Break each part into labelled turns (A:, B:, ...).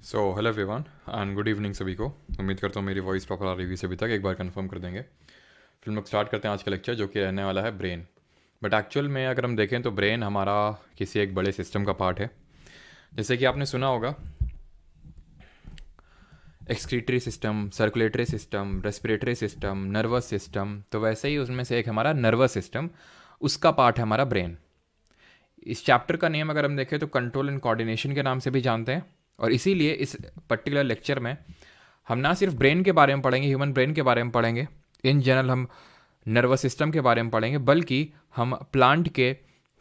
A: So hello everyone and good evening सभी को। उम्मीद करता हूँ मेरी वॉइस प्रॉपर आ रही होगी सभी तक। एक बार कंफर्म कर देंगे। फिर हम लोग स्टार्ट करते हैं आज का लेक्चर, जो कि रहने वाला है ब्रेन। बट एक्चुअल में अगर हम देखें तो ब्रेन हमारा किसी एक बड़े सिस्टम का पार्ट है। जैसे कि आपने सुना होगा excretory system, circulatory system, respiratory system, nervous system, तो वैसे ही उसमें से एक हमारा नर्वस सिस्टम, उसका पार्ट है हमारा ब्रेन। इस चैप्टर का नेम अगर हम देखें तो कंट्रोल एंड कोऑर्डिनेशन के नाम से भी जानते हैं। और इसीलिए इस पर्टिकुलर लेक्चर में हम ना सिर्फ ब्रेन के बारे में पढ़ेंगे, ह्यूमन ब्रेन के बारे में पढ़ेंगे, इन जनरल हम नर्वस सिस्टम के बारे में पढ़ेंगे, बल्कि हम प्लांट के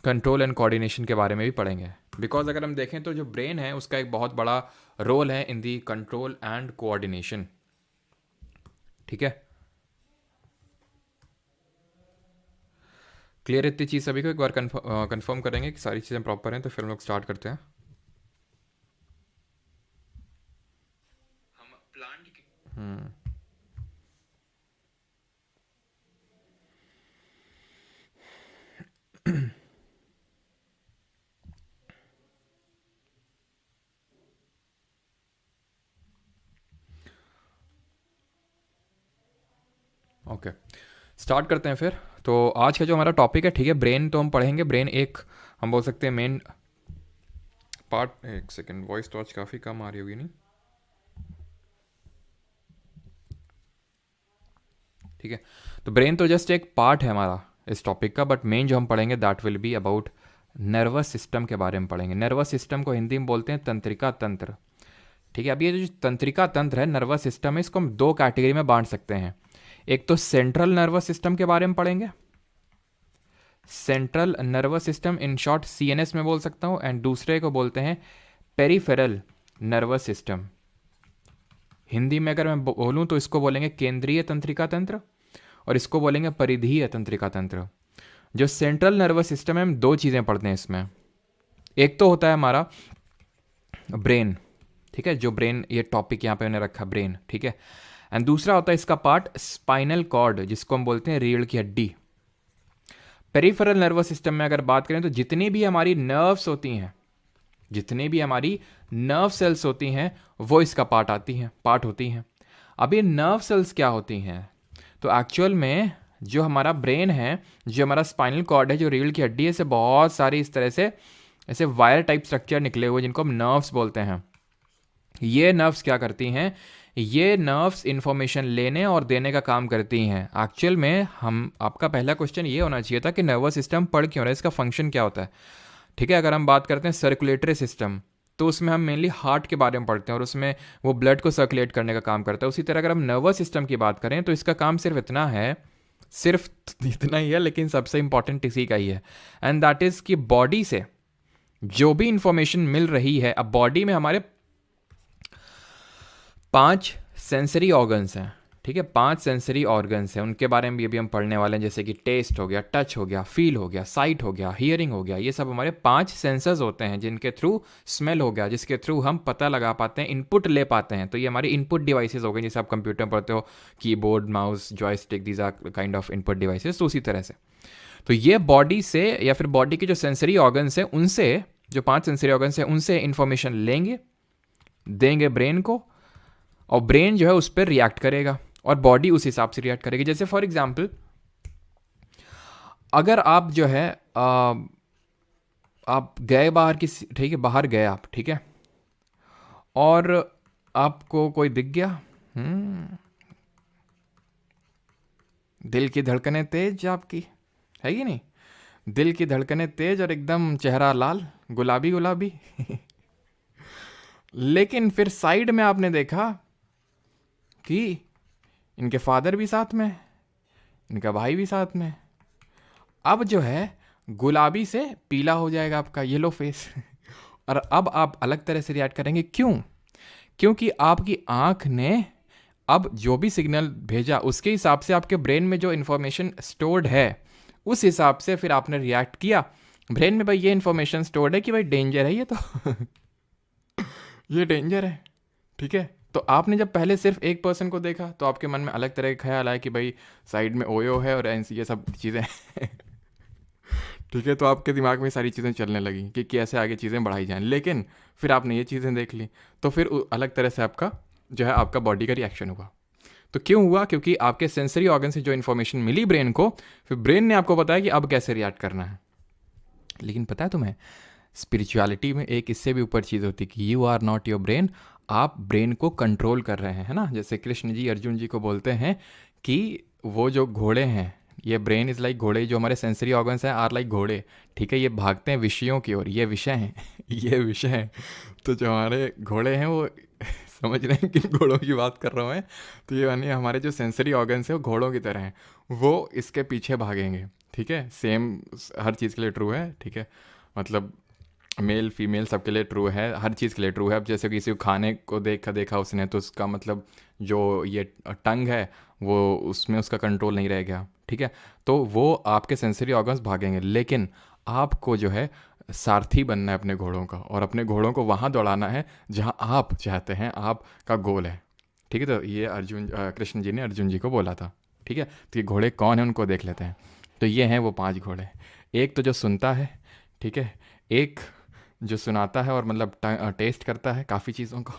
A: कंट्रोल एंड कोऑर्डिनेशन के बारे में भी पढ़ेंगे। बिकॉज अगर हम देखें तो जो ब्रेन है उसका एक बहुत बड़ा रोल है इन दी कंट्रोल एंड कोऑर्डिनेशन। ठीक है, क्लियर इतनी चीज़ सभी को एक बार कंफर्म करेंगे कि सारी चीज़ें प्रॉपर हैं, तो फिर हम लोग स्टार्ट करते हैं। हम प्लांट के ओके, स्टार्ट करते हैं फिर। तो आज का जो हमारा टॉपिक है, ठीक है, ब्रेन तो हम पढ़ेंगे। ब्रेन एक हम बोल सकते हैं मेन पार्ट। एक सेकेंड, वॉइस तो आज काफ़ी कम आ रही होगी नहीं? ठीक है, तो ब्रेन तो जस्ट एक पार्ट है हमारा इस टॉपिक का, बट मेन जो हम पढ़ेंगे that will be about nervous system के बारे में पढ़ेंगे। नर्वस सिस्टम को हिंदी में बोलते हैं तंत्रिका तंत्र। ठीक है, अब ये जो तंत्रिका तंत्र है, नर्वस सिस्टम है, इसको हम दो कैटेगरी में बांट सकते हैं। एक तो सेंट्रल नर्वस सिस्टम के बारे में पढ़ेंगे, central nervous system, in short CNS में बोल सकता हूं, एंड दूसरे को बोलते हैं पेरिफेरल नर्वस सिस्टम। हिंदी में अगर मैं बोलूं तो इसको बोलेंगे केंद्रीय तंत्रिका तंत्र, और इसको बोलेंगे परिधीय तंत्रिका तंत्र। जो सेंट्रल नर्वस सिस्टम है, हम दो चीज़ें पढ़ते हैं इसमें। एक तो होता है हमारा ब्रेन, ठीक है, जो ब्रेन, ये टॉपिक यहाँ पे मैंने रखा ब्रेन, ठीक है, एंड दूसरा होता है इसका पार्ट स्पाइनल कॉर्ड, जिसको हम बोलते हैं रीढ़ की हड्डी। पेरिफेरल नर्वस सिस्टम में अगर बात करें तो जितनी भी हमारी नर्व्स होती हैं, जितनी भी हमारी नर्व सेल्स होती हैं, वो इसका पार्ट होती हैं। अब ये नर्व सेल्स क्या होती हैं? तो एक्चुअल में जो हमारा ब्रेन है, जो हमारा स्पाइनल कॉर्ड है, जो रीढ़ की हड्डी है, से बहुत सारी इस तरह से ऐसे वायर टाइप स्ट्रक्चर निकले हुए, जिनको हम नर्व्स बोलते हैं। ये नर्व्स क्या करती हैं? ये नर्व्स इंफॉर्मेशन लेने और देने का काम करती हैं। एक्चुअल में हम, आपका पहला क्वेश्चन ये होना चाहिए था कि नर्वस सिस्टम पढ़ क्यों रहा है, इसका फंक्शन क्या होता है। ठीक है, अगर हम बात करते हैं सर्कुलेटरी सिस्टम, तो उसमें हम मेनली हार्ट के बारे में पढ़ते हैं, और उसमें वो ब्लड को सर्कुलेट करने का काम करता है। उसी तरह अगर हम नर्वस सिस्टम की बात करें तो इसका काम सिर्फ इतना है, सिर्फ इतना ही है, लेकिन सबसे इंपॉर्टेंट इसी का ही है, एंड दैट इज कि बॉडी से जो भी इंफॉर्मेशन मिल रही है, अब बॉडी में हमारे 5 सेंसरी ऑर्गन्स हैं। ठीक है, 5 सेंसरी ऑर्गन्स हैं, उनके बारे में भी अभी हम पढ़ने वाले हैं, जैसे कि टेस्ट हो गया, टच हो गया, फील हो गया, साइट हो गया, हियरिंग हो गया। ये सब हमारे 5 सेंसर्स होते हैं, जिनके थ्रू स्मेल हो गया, जिसके थ्रू हम पता लगा पाते हैं, इनपुट ले पाते हैं। तो ये हमारे इनपुट डिवाइसेस हो गए, जैसे आप कंप्यूटर में पढ़ते हो keyboard, mouse, joystick, these are kind of input devices. तो उसी तरह से तो ये बॉडी से, या फिर बॉडी के जो सेंसरी ऑर्गन्स हैं उनसे, जो 5 सेंसरी ऑर्गन्स हैं उनसे इंफॉर्मेशन लेंगे, देंगे ब्रेन को, और ब्रेन जो है उस पर रिएक्ट करेगा, और बॉडी उस हिसाब से रिएक्ट करेगी। जैसे फॉर एग्जांपल, अगर आप जो है आप गए बाहर की, ठीक है, बाहर गए आप, ठीक है, और आपको कोई दिख गया, दिल की धड़कनें तेज आपकी, है कि नहीं? दिल की धड़कनें तेज और एकदम चेहरा लाल, गुलाबी गुलाबी लेकिन फिर साइड में आपने देखा कि इनके फादर भी साथ में, इनका भाई भी साथ में। अब जो है गुलाबी से पीला हो जाएगा आपका येलो फेस और अब आप अलग तरह से रिएक्ट करेंगे। क्यों? क्योंकि आपकी आंख ने अब जो भी सिग्नल भेजा, उसके हिसाब से आपके ब्रेन में जो इन्फॉर्मेशन स्टोर्ड है, उस हिसाब से फिर आपने रिएक्ट किया। ब्रेन में भाई ये इन्फॉर्मेशन स्टोर्ड है कि भाई डेंजर है ये तो ये डेंजर है, ठीक है। तो आपने जब पहले सिर्फ एक पर्सन को देखा तो आपके मन में अलग तरह का ख्याल आया कि भाई साइड में ओयो है और ये सब चीज़ें ठीक है, तो आपके दिमाग में सारी चीज़ें चलने लगी कि कैसे आगे चीज़ें बढ़ाई जाएं, लेकिन फिर आपने ये चीज़ें देख ली तो फिर अलग तरह से आपका जो है आपका बॉडी का रिएक्शन हुआ। तो क्यों हुआ? क्योंकि आपके सेंसरी ऑर्गन से जो इन्फॉर्मेशन मिली ब्रेन को, फिर ब्रेन ने आपको बताया कि अब कैसे रिएक्ट करना है। लेकिन पता है तुम्हें, स्पिरिचुअलिटी में एक इससे भी ऊपर चीज़ होती है कि you are not your brain, आप ब्रेन को कंट्रोल कर रहे हैं, है ना। जैसे कृष्ण जी अर्जुन जी को बोलते हैं कि वो जो घोड़े हैं, ये ब्रेन इज़ लाइक घोड़े, जो हमारे सेंसरी ऑर्गन्स हैं आर लाइक घोड़े, ठीक है, ये भागते हैं विषयों की ओर, ये विषय हैं ये विषय हैं। तो जो हमारे घोड़े हैं वो समझ रहे हैं किन घोड़ों की बात कर रहा हूँ मैं, तो ये यानी हमारे जो सेंसरी ऑर्गन्स हैं वो घोड़ों की तरह हैं, वो इसके पीछे भागेंगे, ठीक है। सेम हर चीज़ के लिए ट्रू है, ठीक है, मतलब मेल फीमेल सबके लिए ट्रू है, हर चीज़ के लिए ट्रू है। अब जैसे किसी को खाने को देखा उसने, तो उसका मतलब जो ये टंग है वो उसमें उसका कंट्रोल नहीं रह गया, ठीक है। तो वो आपके सेंसरी ऑर्गन्स भागेंगे, लेकिन आपको जो है सारथी बनना है अपने घोड़ों का, और अपने घोड़ों को वहाँ दौड़ाना है जहाँ आप चाहते हैं, आपका गोल है, ठीक है। तो ये कृष्ण जी ने अर्जुन जी को बोला था, ठीक है। तो ये घोड़े कौन है उनको देख लेते हैं। तो ये हैं वो 5 घोड़े। एक तो जो सुनता है, ठीक है, एक जो सुनाता है और मतलब टेस्ट करता है काफ़ी चीज़ों को,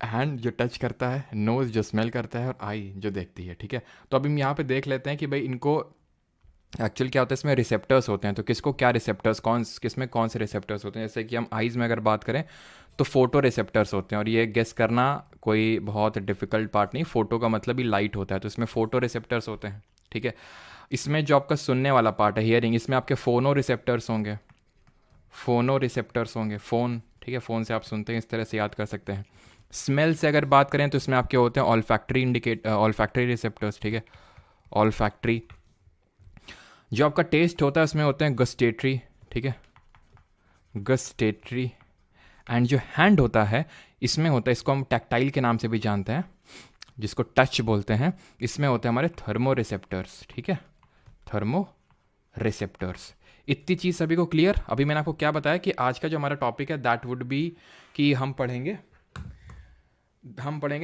A: हैंड जो टच करता है, नोज़ जो स्मेल करता है, और आई जो देखती है, ठीक है। तो अब हम यहाँ पे देख लेते हैं कि भाई इनको एक्चुअल क्या होता है, इसमें रिसेप्टर्स होते हैं। तो किसको क्या रिसेप्टर्स, किस में कौन से रिसेप्टर्स होते हैं। जैसे कि हम आइज़ में अगर बात करें तो फोटो रिसेप्टर्स होते हैं, और ये गेस करना कोई बहुत डिफिकल्ट पार्ट नहीं, फोटो का मतलब ही लाइट होता है, तो इसमें फोटो रिसेप्टर्स होते हैं, ठीक है। इसमें जो आपका सुनने वाला पार्ट है, हियरिंग, इसमें आपके फोनो रिसेप्टर्स होंगे, फोनो रिसेप्टर्स होंगे, फ़ोन, ठीक है, फ़ोन से आप सुनते हैं, इस तरह से याद कर सकते हैं। स्मेल से अगर बात करें तो इसमें आपके होते हैं ऑल्फैक्टरी रिसेप्टर्स, ठीक है, ऑल्फैक्टरी। जो आपका टेस्ट होता है उसमें होते हैं गस्टेटरी, ठीक है, गस्टेटरी। एंड जो हैंड होता है इसमें होता है, इसको हम टैक्टाइल के नाम से भी जानते हैं, जिसको टच बोलते हैं, इसमें होते हैं हमारे थर्मो रिसेप्टर्स, ठीक है, थर्मो रिसेप्टर्स। इतनी चीज़ सभी को क्लियर। अभी मैंने आपको क्या बताया कि आज का जो हमारा टॉपिक है दैट वुड बी कि हम पढ़ेंगे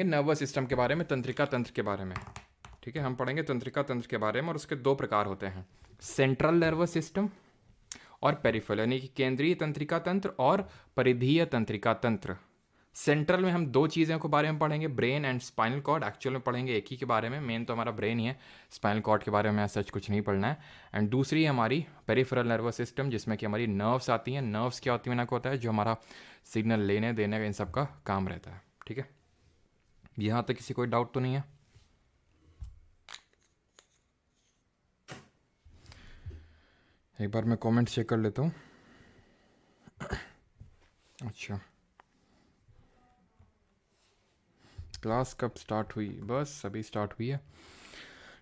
A: नर्वस सिस्टम के बारे में, तंत्रिका तंत्र के बारे में, ठीक है। हम पढ़ेंगे तंत्रिका तंत्र के बारे में, और उसके 2 प्रकार होते हैं, सेंट्रल नर्वस सिस्टम और पेरिफेरल, यानी कि केंद्रीय तंत्रिका तंत्र और परिधीय तंत्रिका तंत्र। सेंट्रल में हम 2 चीज़ों के बारे में पढ़ेंगे, brain and spinal cord. Actual में पढ़ेंगे एक ही के बारे में, मेन तो हमारा ब्रेन ही है, स्पाइनल कॉर्ड के बारे में सच कुछ नहीं पढ़ना है। एंड दूसरी हमारी पेरिफेरल नर्वस सिस्टम, जिसमें कि हमारी नर्व्स आती हैं। नर्व्स क्या होती है, मैंने होता है जो हमारा सिग्नल लेने देने का इन सब का काम रहता है, ठीक है। यहाँ तक किसी कोई डाउट तो नहीं है? एक बार मैं कमेंट चेक कर लेता हूँ। अच्छा, क्लास कब स्टार्ट हुई? बस अभी स्टार्ट हुई है,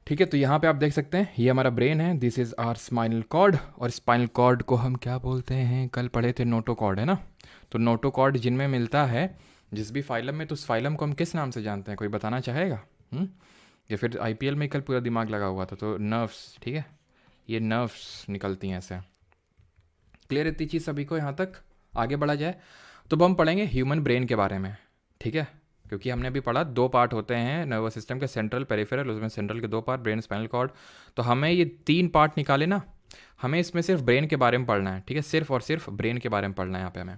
A: ठीक है। तो यहाँ पे आप देख सकते हैं ये हमारा ब्रेन है, this is our spinal cord, और स्पाइनल कॉर्ड को हम क्या बोलते हैं, कल पढ़े थे नोटोकॉर्ड, है ना। तो नोटोकॉर्ड जिनमें मिलता है जिस भी फाइलम में, तो उस फाइलम को हम किस नाम से जानते हैं, कोई बताना चाहेगा? या फिर आईपीएल में कल पूरा दिमाग लगा हुआ था, तो नर्व्स, ठीक है, ये नर्व्स निकलती हैं ऐसे। क्लियर इतनी चीज़ सभी को? यहाँ तक आगे बढ़ा जाए तो हम पढ़ेंगे ह्यूमन ब्रेन के बारे में, ठीक है। क्योंकि हमने अभी पढ़ा 2 पार्ट होते हैं नर्वस सिस्टम के, सेंट्रल पेरिफेरल, उसमें सेंट्रल के 2 पार्ट, ब्रेन स्पाइनल कॉर्ड। तो हमें ये 3 पार्ट निकाले ना, हमें इसमें सिर्फ ब्रेन के बारे में पढ़ना है, ठीक है, सिर्फ और सिर्फ ब्रेन के बारे में पढ़ना है यहाँ पे हमें।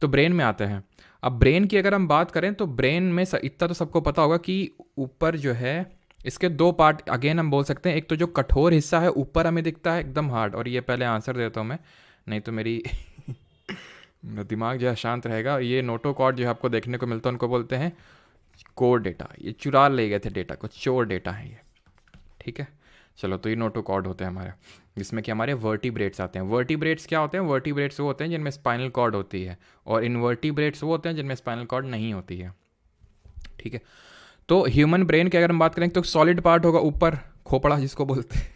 A: तो ब्रेन में आते हैं। अब ब्रेन की अगर हम बात करें तो ब्रेन में इतना तो सबको पता होगा कि ऊपर जो है इसके 2 पार्ट अगेन हम बोल सकते हैं। एक तो जो कठोर हिस्सा है ऊपर हमें दिखता है एकदम हार्ड, और ये पहले आंसर देता हूँ मैं, नहीं तो मेरी दिमाग जो है शांत रहेगा। ये नोटोकॉर्ड जो है आपको देखने को मिलता है, उनको बोलते हैं कोर डेटा, ये चुरा ले गए थे डेटा को, चोर डेटा है ये, ठीक है। चलो, तो ये नोटोकॉर्ड होते हैं हमारे, जिसमें कि हमारे वर्टिब्रेट्स आते हैं। वर्टिब्रेट्स क्या होते हैं? वर्टिब्रेट्स वो होते हैं जिनमें स्पाइनल कॉर्ड होती है, और इनवर्टिब्रेट्स वो होते हैं जिनमें स्पाइनल कॉर्ड नहीं होती है, ठीक है। तो ह्यूमन ब्रेन की अगर हम बात करें तो सॉलिड पार्ट होगा ऊपर, खोपड़ा जिसको बोलते हैं,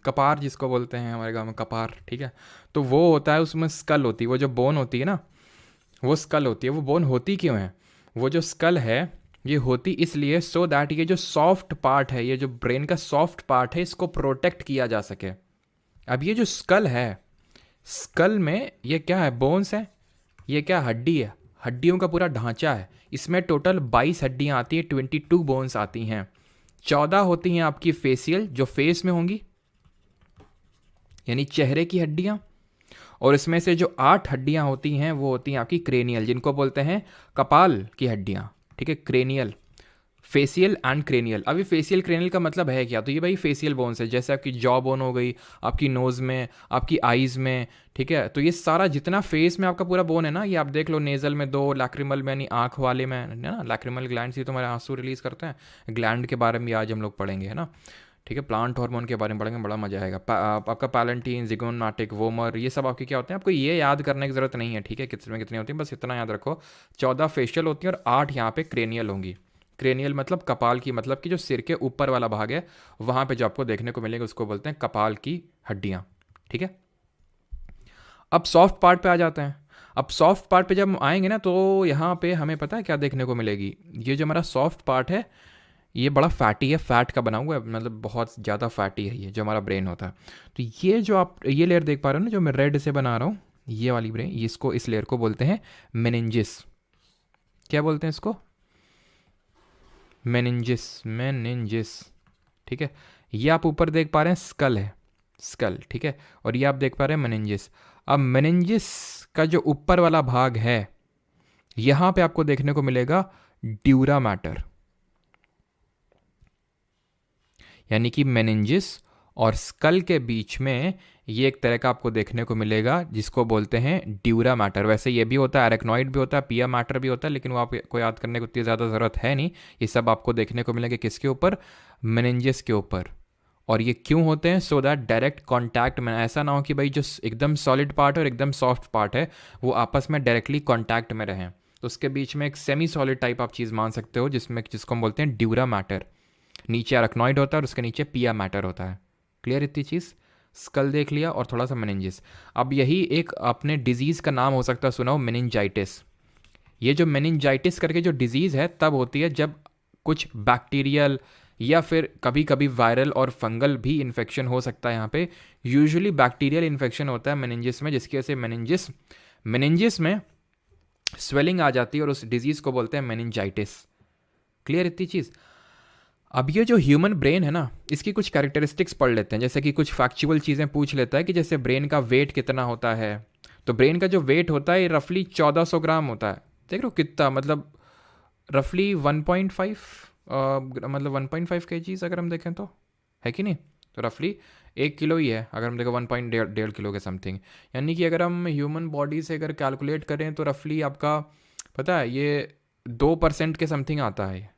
A: कपार जिसको बोलते हैं हमारे गाँव में, कपार, ठीक है। तो वो होता है, उसमें स्कल होती है, वो जो बोन होती है ना, वो स्कल होती है। वो बोन होती क्यों है? वो जो स्कल है ये होती इसलिए सो दैट ये जो सॉफ्ट पार्ट है, ये जो ब्रेन का सॉफ्ट पार्ट है, इसको प्रोटेक्ट किया जा सके। अब ये जो स्कल है, स्कल में ये क्या है? बोन्स है, ये क्या हड्डी है, हड्डियों का पूरा ढांचा है। इसमें टोटल 22 हड्डियां आती हैं, 22 बोन्स आती हैं। 14 होती हैं आपकी फेसियल, जो फेस में होंगी, यानी चेहरे की हड्डियाँ। और इसमें से जो 8 हड्डियाँ होती हैं वो होती हैं आपकी क्रेनियल, जिनको बोलते हैं कपाल की हड्डियाँ, ठीक है, क्रेनियल, फेसियल एंड क्रेनियल। अभी फेसियल क्रेनियल का मतलब है क्या? तो ये भाई फेसियल बोन्स है, जैसे आपकी जॉ बोन हो गई, आपकी नोज़ में, आपकी आईज़ में, ठीक है। तो ये सारा जितना फेस में आपका पूरा बोन है ना, ये आप देख लो, नेजल में 2, लैक्रिमल में यानी आँख वाले में है ना, लैक्रिमल ग्लैंड से तुम्हारे आंसू रिलीज करते हैं, ग्लैंड के बारे में आज हम लोग पढ़ेंगे, है ना, ठीक है। प्लांट हार्मोन के बारे में पढ़ेंगे, बड़ा मजा आएगा। आपका पैलेंटीन, जिगोनाटिक, वोमर, ये सब आपके क्या होते हैं, आपको ये याद करने की जरूरत नहीं है, ठीक है, कितने में कितनी होती है, बस इतना याद रखो। 14 फेशियल होती हैं और 8 यहाँ पे क्रेनियल होंगी। क्रेनियल मतलब कपाल की, मतलब कि जो सिर के ऊपर वाला भाग है वहाँ पे जो आपको देखने को मिलेगा उसको बोलते हैं कपाल की हड्डियाँ, ठीक है। अब सॉफ्ट पार्ट पे आ जाते हैं। अब सॉफ्ट पार्ट पे जब हम आएंगे ना, तो यहाँ पे हमें पता है क्या देखने को मिलेगी। ये जो हमारा सॉफ्ट पार्ट है ये बड़ा फैटी है, फैट का बना हुआ है, मतलब बहुत ज़्यादा फैटी है ये जो हमारा ब्रेन होता है। तो ये जो आप ये लेयर देख पा रहे हो ना, जो मैं रेड से बना रहा हूँ, ये वाली ब्रेन, इसको, इस लेयर को बोलते हैं मेनिंजिस। क्या बोलते हैं इसको? मेनिंजिस, मेनिंजिस, ठीक है। ये आप ऊपर देख पा रहे हैं स्कल है, स्कल, ठीक है, और ये आप देख पा रहे हैं मेनिंजिस। अब मेनिंजिस का जो ऊपर वाला भाग है यहाँ पे आपको देखने को मिलेगा ड्यूरा मैटर, यानी कि मेनिंजिस और स्कल के बीच में ये एक तरह का आपको देखने को मिलेगा जिसको बोलते हैं ड्यूरा मैटर। वैसे ये भी होता है, एरेक्नॉइड भी होता है, पिया मैटर भी होता है, लेकिन वो आपको याद करने को इतनी ज़्यादा ज़रूरत है नहीं। ये सब आपको देखने को मिलेंगे किसके ऊपर? मेनिंजिस के ऊपर। और ये क्यों होते हैं? सो दैट डायरेक्ट कॉन्टैक्ट में, ऐसा ना हो कि भाई जो एकदम सॉलिड पार्ट है और एकदम सॉफ्ट पार्ट है वो आपस में डायरेक्टली कॉन्टैक्ट में रहें। तो उसके बीच में एक सेमी सॉलिड टाइप आप चीज़ मान सकते हो जिसको हम बोलते हैं ड्यूरा मैटर। नीचे अरेक्नॉइड होता है और उसके नीचे पिया मैटर होता है। क्लियर इतनी चीज़? स्कल देख लिया और थोड़ा सा मेनिंजिस। अब यही एक अपने डिजीज़ का नाम हो सकता है, सुना हो, मेनिंजाइटिस। ये जो मेनिंजाइटिस करके जो डिजीज़ है तब होती है जब कुछ बैक्टीरियल या फिर कभी कभी वायरल और फंगल भी इन्फेक्शन हो सकता है। यहाँ पे यूजुअली बैक्टीरियल इन्फेक्शन होता है मेनिंजिस में, जिसकी वजह से मेनिंजिस में स्वेलिंग आ जाती है और उस डिजीज़ को बोलते हैं मेनिंजाइटिस। क्लियर इतनी चीज़? अब ये जो ह्यूमन ब्रेन है ना, इसकी कुछ कैरेक्टरिस्टिक्स पढ़ लेते हैं, जैसे कि कुछ फैक्चुअल चीज़ें पूछ लेता है कि जैसे ब्रेन का वेट कितना होता है। तो ब्रेन का जो वेट होता है ये रफली 1400 ग्राम होता है। देख लो कितना, मतलब रफली 1.5 मतलब 1.5 kgs अगर हम देखें तो, है कि नहीं? तो रफली 1 किलो ही है अगर हम देखें, 1.5 किलो के समथिंग। यानी कि अगर हम ह्यूमन बॉडी से अगर कैलकुलेट करें तो रफली आपका पता है ये 2% के समथिंग आता है,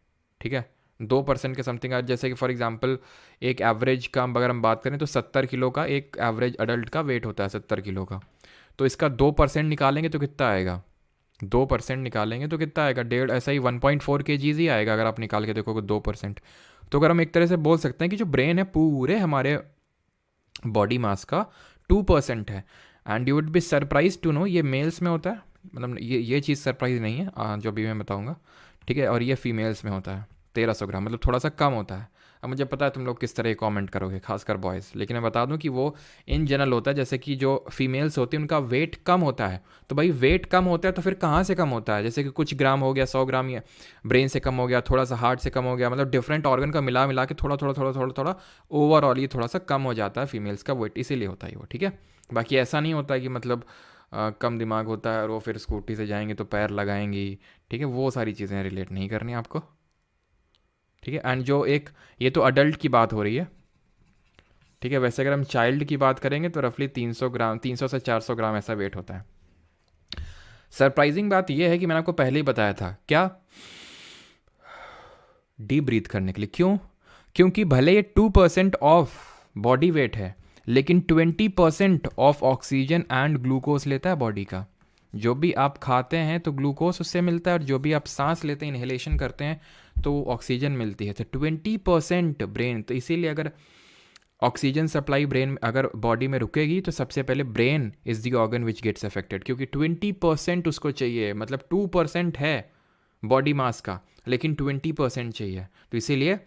A: ठीक है, 2% के समथिंग। जैसे कि फॉर एग्जांपल एक एवरेज का अगर हम बात करें तो 70 किलो का एक एवरेज अडल्ट का वेट होता है, 70 किलो का। तो इसका 2% निकालेंगे तो कितना आएगा? 2% निकालेंगे तो कितना आएगा? डेढ़, ऐसा ही 1.4 kgs ही आएगा अगर आप निकाल के देखोगे 2%। तो अगर हम एक तरह से बोल सकते हैं कि जो ब्रेन है पूरे हमारे बॉडी मास का 2% है। And you would be surprise to know ये मेल्स में होता है, मतलब ये चीज़ सरप्राइज नहीं है जो भी मैं बताऊँगा, ठीक है। और ये फीमेल्स में होता है 1300 ग्राम, मतलब थोड़ा सा कम होता है। अब मुझे पता है तुम लोग किस तरह कमेंट करोगे, खासकर बॉयज़, लेकिन मैं बता दूं कि वो इन जनरल होता है। जैसे कि जो फीमेल्स होती हैं उनका वेट कम होता है। तो भाई वेट कम होता है तो फिर कहाँ से कम होता है? जैसे कि कुछ ग्राम हो गया, 100 ग्राम, या ब्रेन से कम हो गया, थोड़ा सा हार्ट से कम हो गया, मतलब डिफरेंट ऑर्गन का मिला मिला के थोड़ा थोड़ा थोड़ा थोड़ा थोड़ा ओवरऑल ये थोड़ा सा कम हो जाता है फीमेल्स का वेट, इसीलिए होता है वो, ठीक है। बाकी ऐसा नहीं होता कि मतलब कम दिमाग होता है और वो फिर स्कूटी से जाएंगे तो पैर लगाएंगी, ठीक है, वो सारी चीज़ें रिलेट नहीं करनी आपको, ठीक है। एंड जो एक, ये तो अडल्ट की बात हो रही है, ठीक है। वैसे अगर हम चाइल्ड की बात करेंगे तो रफली 300 ग्राम, 300 से 400 ग्राम ऐसा वेट होता है। सरप्राइजिंग बात यह है कि मैंने आपको पहले ही बताया था क्या, डीप ब्रीथ करने के लिए। क्यों? क्योंकि भले ये 2% ऑफ बॉडी वेट है लेकिन 20% ऑफ ऑक्सीजन एंड ग्लूकोज लेता है बॉडी का। जो भी आप खाते हैं तो ग्लूकोज उससे मिलता है और जो भी आप सांस लेते हैं, इनहेलेशन करते हैं, तो ऑक्सीजन मिलती है। तो 20% ब्रेन, तो इसीलिए अगर ऑक्सीजन सप्लाई ब्रेन अगर बॉडी में रुकेगी तो सबसे पहले brain is the organ which gets affected, क्योंकि 20% उसको चाहिए, मतलब 2% है बॉडी मास का लेकिन 20% चाहिए। तो इसीलिए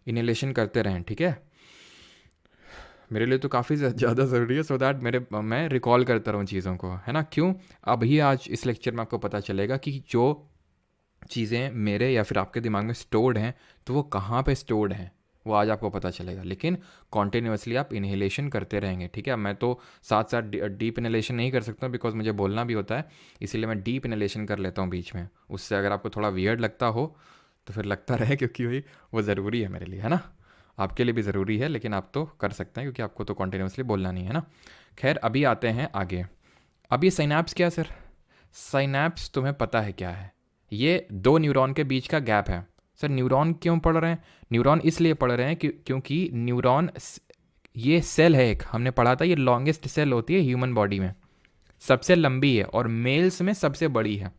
A: इनहेलेशन करते रहें, ठीक है। मेरे लिए तो काफ़ी ज़्यादा ज़रूरी है, सो दैट मैं रिकॉल करता रहूँ चीज़ों को, है ना। क्यों? अभी आज इस लेक्चर में आपको पता चलेगा कि जो चीज़ें मेरे या फिर आपके दिमाग में स्टोर्ड हैं तो वो कहाँ पे स्टोर्ड हैं, वो आज आपको पता चलेगा, लेकिन कॉन्टिन्यूसली आप इनहेलेशन करते रहेंगे, ठीक है। मैं तो साथ साथ डीप इनहेलेशन नहीं कर सकता बिकॉज मुझे बोलना भी होता है, इसीलिए मैं डीप इनहेलेशन कर लेता हूँ बीच में। उससे अगर आपको थोड़ा वियर्ड लगता हो तो फिर लगता रहे, क्योंकि वही वो ज़रूरी है मेरे लिए, है ना। आपके लिए भी ज़रूरी है, लेकिन आप तो कर सकते हैं क्योंकि आपको तो कॉन्टिन्यूसली बोलना नहीं है ना। खैर, अभी आते हैं आगे। अब ये साइनैप्स क्या सर? साइनैप्स तुम्हें पता है क्या है? ये दो न्यूरॉन के बीच का गैप है। सर न्यूरॉन क्यों पढ़ रहे हैं? न्यूरॉन इसलिए पढ़ रहे हैं क्योंकि न्यूरॉन ये सेल है, एक हमने पढ़ा था, ये लॉन्गेस्ट सेल होती है ह्यूमन बॉडी में, सबसे लंबी है और मेल्स में सबसे बड़ी है।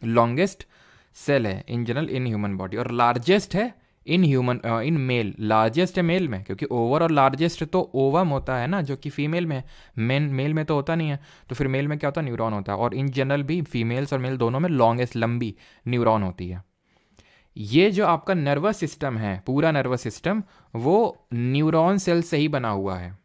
A: लॉन्गेस्ट सेल है in general in human body, और लार्जेस्ट है इन मेल। लार्जेस्ट है मेल में, क्योंकि ओवर और लार्जेस्ट तो ओवम होता है ना, जो कि फीमेल में है, मेल में तो होता नहीं है। तो फिर मेल में क्या होता है? न्यूरॉन होता है। और इन जनरल भी फीमेल्स और मेल दोनों में लॉन्गेस्ट लंबी न्यूरॉन होती है। ये जो आपका नर्वस सिस्टम है, पूरा नर्वस सिस्टम, वो न्यूरॉन सेल से ही बना हुआ है।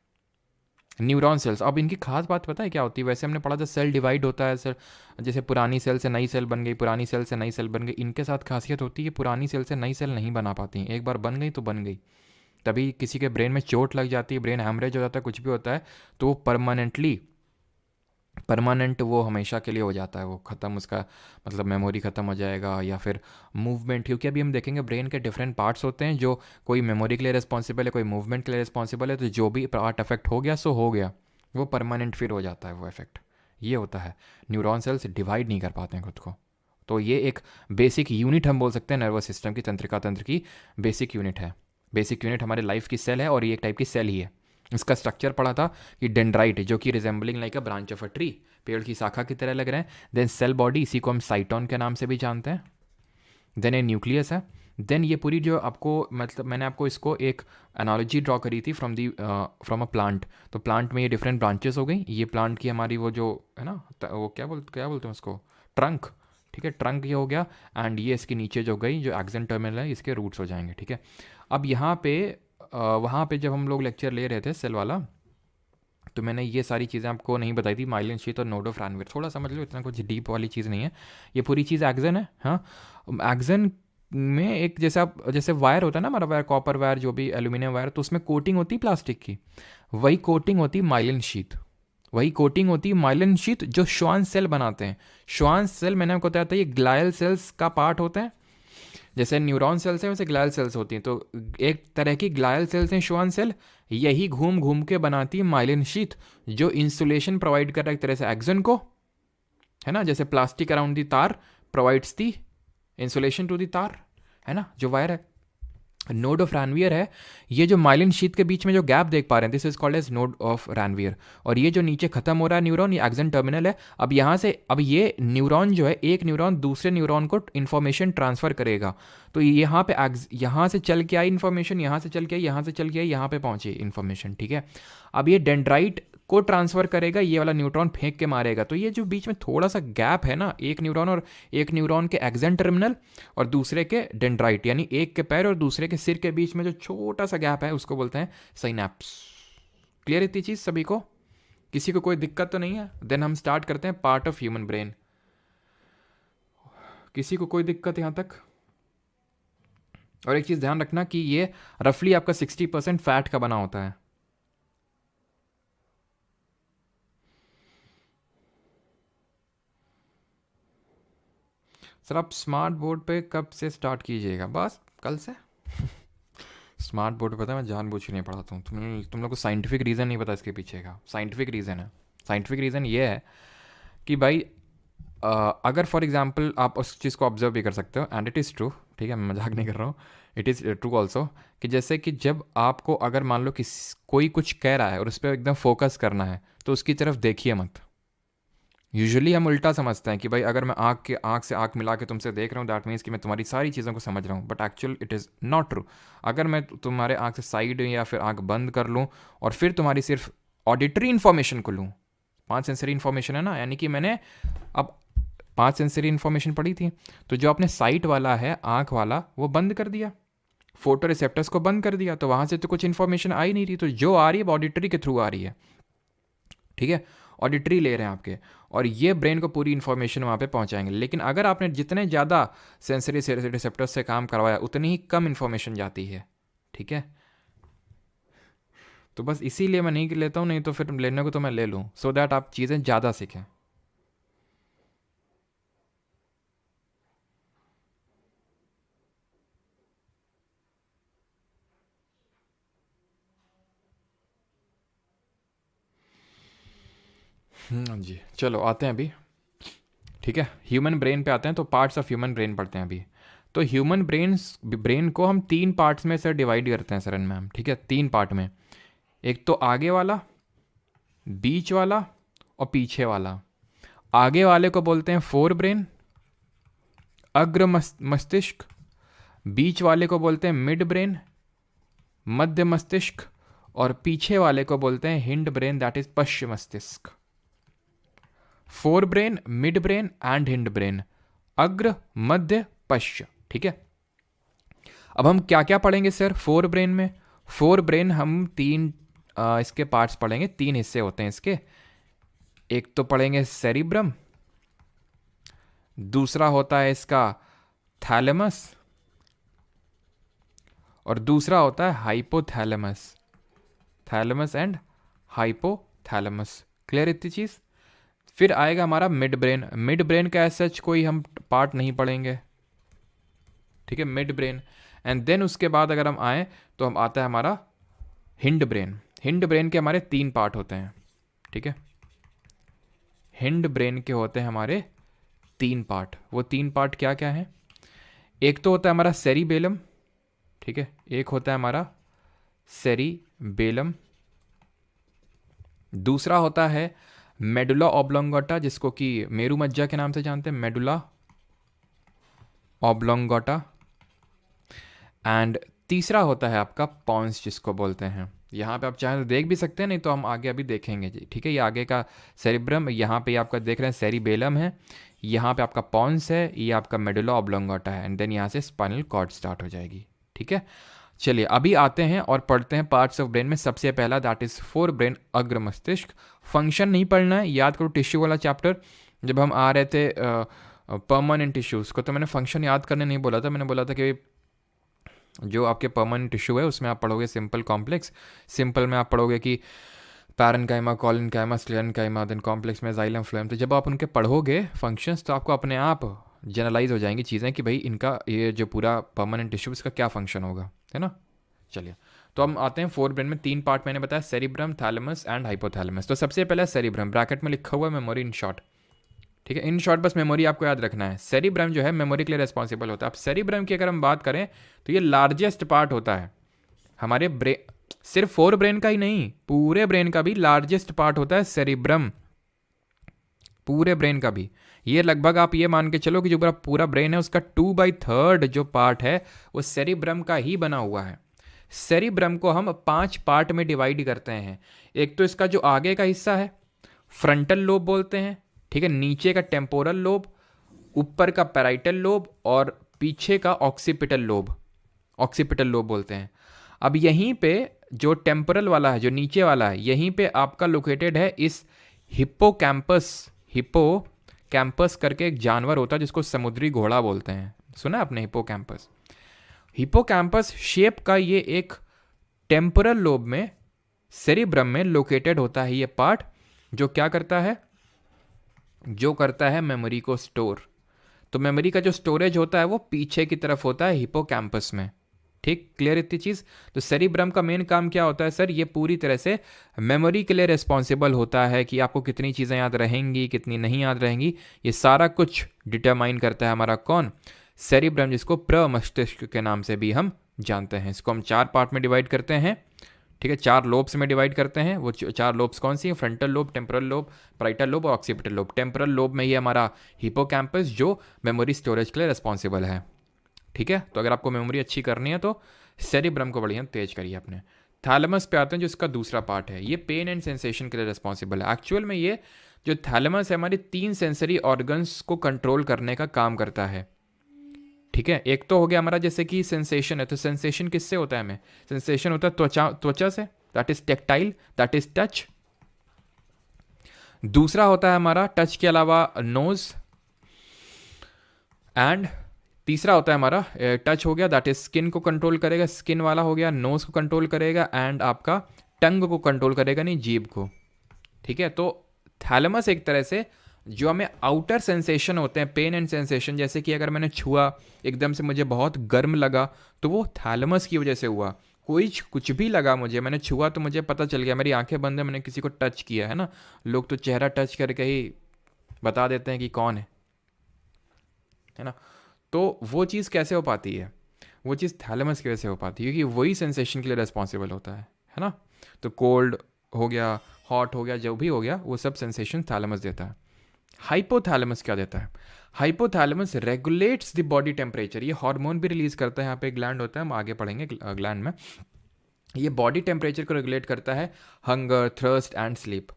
A: न्यूरॉन सेल्स, अब इनकी खास बात पता है क्या होती है? वैसे हमने पढ़ा था सेल डिवाइड होता है सर, जैसे पुरानी सेल से नई सेल बन गई, पुरानी सेल से नई सेल बन गई। इनके साथ खासियत होती है पुरानी सेल से नई सेल नहीं बना पाती, एक बार बन गई तो बन गई। तभी किसी के ब्रेन में चोट लग जाती है, ब्रेन हैमरेज हो जाता है, कुछ भी होता है, तो वो परमानेंट वो हमेशा के लिए हो जाता है, वो ख़त्म, उसका मतलब मेमोरी ख़त्म हो जाएगा या फिर मूवमेंट। क्योंकि अभी हम देखेंगे ब्रेन के डिफरेंट पार्ट्स होते हैं, जो कोई मेमोरी के लिए रिस्पॉन्सिबल है, कोई मूवमेंट के लिए रिस्पॉन्सिबल है। तो जो भी पार्ट अफेक्ट हो गया सो हो गया, वो परमानेंट फिर हो जाता है वो इफेक्ट। ये होता है, न्यूरॉन सेल्स डिवाइड नहीं कर पाते हैं खुद को। तो ये एक बेसिक यूनिट हम बोल सकते हैं नर्वस सिस्टम की, तंत्रिका तंत्र की बेसिक यूनिट है। बेसिक यूनिट हमारे लाइफ की सेल है और ये एक टाइप की सेल ही है। इसका स्ट्रक्चर पढ़ा था कि डेंड्राइट, जो कि resembling like a branch of a tree, पेड़ की शाखा की तरह लग रहे हैं। देन सेल बॉडी, इसी को हम साइटोन के नाम से भी जानते हैं। देन ये न्यूक्लियस है। देन ये पूरी जो आपको, मतलब मैंने आपको इसको एक एनालॉजी ड्रॉ करी थी फ्रॉम अ प्लांट। तो प्लांट में ये डिफरेंट ब्रांचेस हो गई। ये प्लांट की हमारी वो जो है ना, वो क्या बोलते हैं उसको, ट्रंक, ठीक है, ट्रंक ये हो गया। एंड ये इसके नीचे जो गई, जो एक्सन टर्मिनल है, इसके रूट्स हो जाएंगे, ठीक है। अब यहाँ पे वहाँ पे जब हम लोग लेक्चर ले रहे थे सेल वाला, तो मैंने ये सारी चीज़ें आपको नहीं बताई थी, माइलिन शीथ और नोड ऑफ रैनवीर, थोड़ा समझ लो, इतना कुछ डीप वाली चीज़ नहीं है। ये पूरी चीज़ एक्सन है। हाँ, एक्सन में एक जैसे वायर होता है ना हमारा वायर, कॉपर वायर, जो भी एल्यूमिनियम वायर, तो उसमें कोटिंग होती है प्लास्टिक की, वही कोटिंग होती है माइलिन शीथ। वही कोटिंग होती है माइलिन शीथ जो श्वान सेल बनाते हैं। श्वान सेल मैंने आपको बताया था ये ग्लायल सेल्स का पार्ट होते हैं। जैसे न्यूरॉन सेल्स हैं वैसे ग्लायल सेल्स होती हैं, तो एक तरह की ग्लायल सेल्स हैं श्वान सेल। यही घूम घूम के बनाती है माइलिन शीथ, जो इंसुलेशन प्रोवाइड कर रहा है एक तरह से एक्सन को, है ना। जैसे प्लास्टिक अराउंड दी तार provides the insulation to the तार, है ना, जो वायर है। नोड ऑफ रैनवियर है, ये जो माइलिन शीथ के बीच में जो गैप देख पा रहे हैं, this is called as node of Ranvier. और ये जो नीचे खत्म हो रहा है न्यूरॉन, ये एक्सन टर्मिनल है। अब यहाँ से, अब ये न्यूरॉन जो है, एक न्यूरॉन दूसरे न्यूरॉन को इन्फॉर्मेशन ट्रांसफर करेगा। तो यहाँ पे यहाँ से चल के आई इन्फॉर्मेशन, यहाँ से चल के आई, यहाँ से चल के आई, यहाँ पे पहुंची इन्फॉर्मेशन, ठीक है। अब ये डेंड्राइट को ट्रांसफर करेगा, ये वाला न्यूट्रॉन फेंक के मारेगा। तो ये जो बीच में थोड़ा सा गैप है ना, एक न्यूरॉन के एक्सन टर्मिनल और दूसरे के डेंड्राइट, यानी एक के पैर और दूसरे के सिर के बीच में जो छोटा सा गैप है, उसको बोलते हैं साइनैप्स। क्लियर इतनी चीज सभी को? किसी को कोई दिक्कत तो नहीं है? देन हम स्टार्ट करते हैं पार्ट ऑफ ह्यूमन ब्रेन। किसी को कोई दिक्कत यहां तक? और एक चीज ध्यान रखना कि ये रफली आपका 60% फैट का बना होता है। सर आप स्मार्ट बोर्ड पे कब से स्टार्ट कीजिएगा? बस कल से। स्मार्ट बोर्ड पता है मैं जानबूझ के नहीं पढ़ाता हूँ। तुम लोग को साइंटिफिक रीज़न नहीं पता इसके पीछे का। साइंटिफिक रीज़न है, साइंटिफिक रीज़न ये है कि भाई अगर फॉर एग्जांपल आप उस चीज़ को ऑब्जर्व भी कर सकते हो, एंड इट इज़ ट्रू, ठीक है, मैं मजाक नहीं कर रहा हूँ, इट इज़ ट्रू ऑल्सो, कि जैसे कि जब आपको अगर मान लो कि कोई कुछ कह रहा है और उस पर एकदम फोकस करना है, तो उसकी तरफ देखिए मत। यूजुअली हम उल्टा समझते हैं कि भाई अगर मैं आँख से आँख मिला के तुमसे देख रहा हूँ, दैट मीन्स कि मैं तुम्हारी सारी चीज़ों को समझ रहा हूँ, but actual it is not true. अगर मैं तुम्हारे आँख से साइड या फिर आँख बंद कर लूँ और फिर तुम्हारी सिर्फ ऑडिटरी इन्फॉर्मेशन को लूँ, 5 सेंसरी इन्फॉर्मेशन है ना, यानी कि मैंने अब 5 सेंसरी इन्फॉर्मेशन पढ़ी थी, तो जो आपने साइट वाला है, आँख वाला, वो बंद कर दिया, फोटो रिसेप्टर्स को बंद कर दिया, तो वहाँ से तो कुछ इन्फॉर्मेशन आ ही नहीं रही। तो जो आ रही है वो ऑडिटरी के थ्रू आ रही है, ठीक है, ऑडिटरी ले रहे हैं आपके, और ये ब्रेन को पूरी इन्फॉर्मेशन वहाँ पे पहुँचाएंगे। लेकिन अगर आपने जितने ज़्यादा सेंसरी रिसेप्टर्स से काम करवाया, उतनी ही कम इन्फॉर्मेशन जाती है, ठीक है, तो बस इसीलिए मैं नहीं लेता हूँ, नहीं तो फिर लेने को तो मैं ले लूँ, सो दैट आप चीज़ें ज़्यादा सीखें। जी चलो आते हैं अभी, ठीक है, ह्यूमन ब्रेन पे आते हैं। तो पार्ट्स ऑफ ह्यूमन ब्रेन पढ़ते हैं अभी। तो ह्यूमन ब्रेन को हम 3 पार्ट्स में सर डिवाइड करते हैं सरन मैम, ठीक है, 3 पार्ट में। एक तो आगे वाला, बीच वाला और पीछे वाला। आगे वाले को बोलते हैं फोर ब्रेन, अग्र मस्तिष्क। बीच वाले को बोलते हैं मिड ब्रेन, मध्य मस्तिष्क। और पीछे वाले को बोलते हैं हिंड ब्रेन, दैट इज पश्च मस्तिष्क। Fore brain, mid brain and hind brain, अग्र मध्य पश्च, ठीक है। अब हम क्या क्या पढ़ेंगे सर फोर ब्रेन में? फोर ब्रेन हम 3 इसके पार्ट्स पढ़ेंगे, 3 हिस्से होते हैं इसके। एक तो पढ़ेंगे सेरिब्रम, दूसरा होता है इसका थैलेमस, और दूसरा होता है hypothalamus. Thalamus and hypothalamus, clear इतनी चीज? फिर आएगा हमारा मिड ब्रेन। मिड ब्रेन का सच कोई हम पार्ट नहीं पढ़ेंगे, ठीक है, मिड ब्रेन। एंड देन उसके बाद अगर हम आए तो हम आता है हमारा हिंड ब्रेन। हिंड ब्रेन के हमारे 3 पार्ट होते हैं, ठीक है। हिंड ब्रेन के होते हैं हमारे 3 पार्ट। वो 3 पार्ट क्या क्या है? एक तो होता है हमारा सेरिबेलम, ठीक है, एक होता है हमारा सेरिबेलम। दूसरा होता है मेडुला ऑब्लोंगोटा, जिसको कि मेरू मज्जा के नाम से जानते हैं, मेडुला ऑब्लोंगोटा। एंड तीसरा होता है आपका पॉन्स, जिसको बोलते हैं, यहाँ पे आप चाहें तो देख भी सकते हैं, नहीं तो हम आगे अभी देखेंगे जी, ठीक है। ये आगे का सेरिब्रम, यहाँ पे आपका देख रहे हैं सेरिबेलम है, यहाँ पे आपका पॉन्स है, ये आपका मेडुला ऑब्लोंगोटा है, एंड देन यहाँ से स्पाइनल कॉर्ड स्टार्ट हो जाएगी, ठीक है। चलिए अभी आते हैं और पढ़ते हैं पार्ट्स ऑफ ब्रेन में। सबसे पहला दैट इज फोर ब्रेन, अग्र मस्तिष्क। फंक्शन नहीं पढ़ना है, याद करो टिश्यू वाला चैप्टर जब हम आ रहे थे परमानेंट टिश्यूज़ को, तो मैंने फंक्शन याद करने नहीं बोला था, मैंने बोला था कि जो आपके परमानेंट टिश्यू है उसमें आप पढ़ोगे सिंपल कॉम्प्लेक्स। सिंपल में आप पढ़ोगे कि पैरेन्काइमा, कोलिनकाइमा, स्क्लेरेन्काइमा, देन कॉम्प्लेक्स में जाइलम, फ्लोएम। तो जब आप उनके पढ़ोगे फंक्शंस तो आपको अपने आप जनरलाइज हो जाएंगी चीज़ें कि भाई इनका ये जो पूरा परमानेंट टिश्यू इसका क्या फंक्शन होगा, है ना। चलिए तो हम आते हैं फोर ब्रेन में। 3 पार्ट मैंने बताया, सेरिब्रम, थैलेमस एंड हाइपोथैलेमस। तो सबसे पहले सेरिब्रम, ब्रैकेट में लिखा हुआ है मेमोरी इन शॉर्ट, ठीक है। इन शॉर्ट बस मेमोरी आपको याद रखना है। सेरिब्रम जो है मेमोरी के लिए रिस्पॉन्सिबल होता है। अब सेरिब्रम की अगर हम बात करें तो ये लार्जेस्ट पार्ट होता है हमारे ब्रेन, सिर्फ फोर ब्रेन का ही नहीं, पूरे ब्रेन का भी लार्जेस्ट पार्ट होता है सेरिब्रम, पूरे ब्रेन का भी। ये लगभग आप ये मान के चलो कि जो पूरा ब्रेन है उसका 2/3 जो पार्ट है वो सेरिब्रम का ही बना हुआ है। सेरिब्रम को हम 5 पार्ट में डिवाइड करते हैं। एक तो इसका जो आगे का हिस्सा है फ्रंटल लोब बोलते हैं, ठीक है, नीचे का टेम्पोरल लोब, ऊपर का पैराइटल लोब और पीछे का ऑक्सीपिटल लोब, ऑक्सीपिटल लोब बोलते हैं। अब यहीं पे जो टेम्पोरल वाला है, जो नीचे वाला है, यहीं पे आपका लोकेटेड है इस हिप्पोकैम्पस। हिप्पोकैम्पस करके एक जानवर होता है जिसको समुद्री घोड़ा बोलते हैं, सुना आपने हिप्पोकैम्पस? हिप्पोकैम्पस शेप का ये एक टेम्पोरल लोब में सेरिब्रम में लोकेटेड होता है ये पार्ट, जो क्या करता है, जो करता है मेमोरी को स्टोर। तो मेमोरी का जो स्टोरेज होता है वो पीछे की तरफ होता है हिप्पोकैम्पस में, ठीक, क्लियर इतनी चीज़? तो सेरिब्रम का मेन काम क्या होता है सर? ये पूरी तरह से मेमोरी के लिए रिस्पॉन्सिबल होता है कि आपको कितनी चीज़ें याद रहेंगी, कितनी नहीं याद रहेंगी, ये सारा कुछ डिटरमाइन करता है हमारा कौन? सेरिब्रम, जिसको प्रमस्तिष्क के नाम से भी हम जानते हैं। इसको हम 4 पार्ट में डिवाइड करते हैं, ठीक है, 4 लोब्स में डिवाइड करते हैं। वो 4 लोब्स कौन सी हैं? Frontal lobe, temporal lobe, parietal lobe और ऑक्सीपिटल लोब। टेम्पोरल लोब में ये हमारा हिप्पोकैम्पस जो मेमोरी स्टोरेज के लिए रिस्पॉन्सिबल है, ठीक है। तो अगर आपको मेमोरी अच्छी करनी है तो सेरिब्रम को बढ़िया तेज करिए अपने। थैलेमस पे आते हैं जो इसका दूसरा पार्ट है, ये पेन एंड सेंसेशन के लिए रिस्पॉन्सिबल है। एक्चुअल में ये जो थैलेमस है हमारी 3 सेंसरी ऑर्गन्स को कंट्रोल करने का काम करता है, ठीक है। एक तो हो गया हमारा जैसे कि सेंसेशन है, तो सेंसेशन किससे होता है? हमें सेंसेशन होता है त्वचा से, that is tactile, that is touch. दूसरा होता है हमारा टच के अलावा नोज, एंड तीसरा होता है हमारा टच हो गया, दैट इज स्किन को कंट्रोल करेगा, स्किन वाला हो गया, नोज को कंट्रोल करेगा एंड आपका टंग को कंट्रोल करेगा, नहीं जीभ को, ठीक है। तो थैलेमस एक तरह से जो हमें आउटर सेंसेशन होते हैं, पेन एंड सेंसेशन, जैसे कि अगर मैंने छुआ एकदम से मुझे बहुत गर्म लगा तो वो थैलेमस की वजह से हुआ। कुछ भी लगा मुझे, मैंने छुआ तो मुझे पता चल गया, मेरी आंखें बंद है, मैंने किसी को टच किया है ना, लोग तो चेहरा टच करके ही बता देते हैं कि कौन है ना। तो वो चीज़ कैसे हो पाती है, वो चीज़ थैलेमस की वजह से हो पाती है, क्योंकि वही सेंसेशन के लिए रिस्पॉन्सिबल होता है ना। तो कोल्ड हो गया, हॉट हो गया, जो भी हो गया, वो सब सेंसेशन थैलेमस देता है। हाइपोथैलेमस क्या देता है? Hypothalamus regulates the body temperature, ये हार्मोन भी रिलीज करता है, यहाँ पे ग्लैंड होता है, हम आगे पढ़ेंगे ग्लैंड में। ये बॉडी टेम्परेचर को रेगुलेट करता है, हंगर, थर्स्ट एंड स्लीप,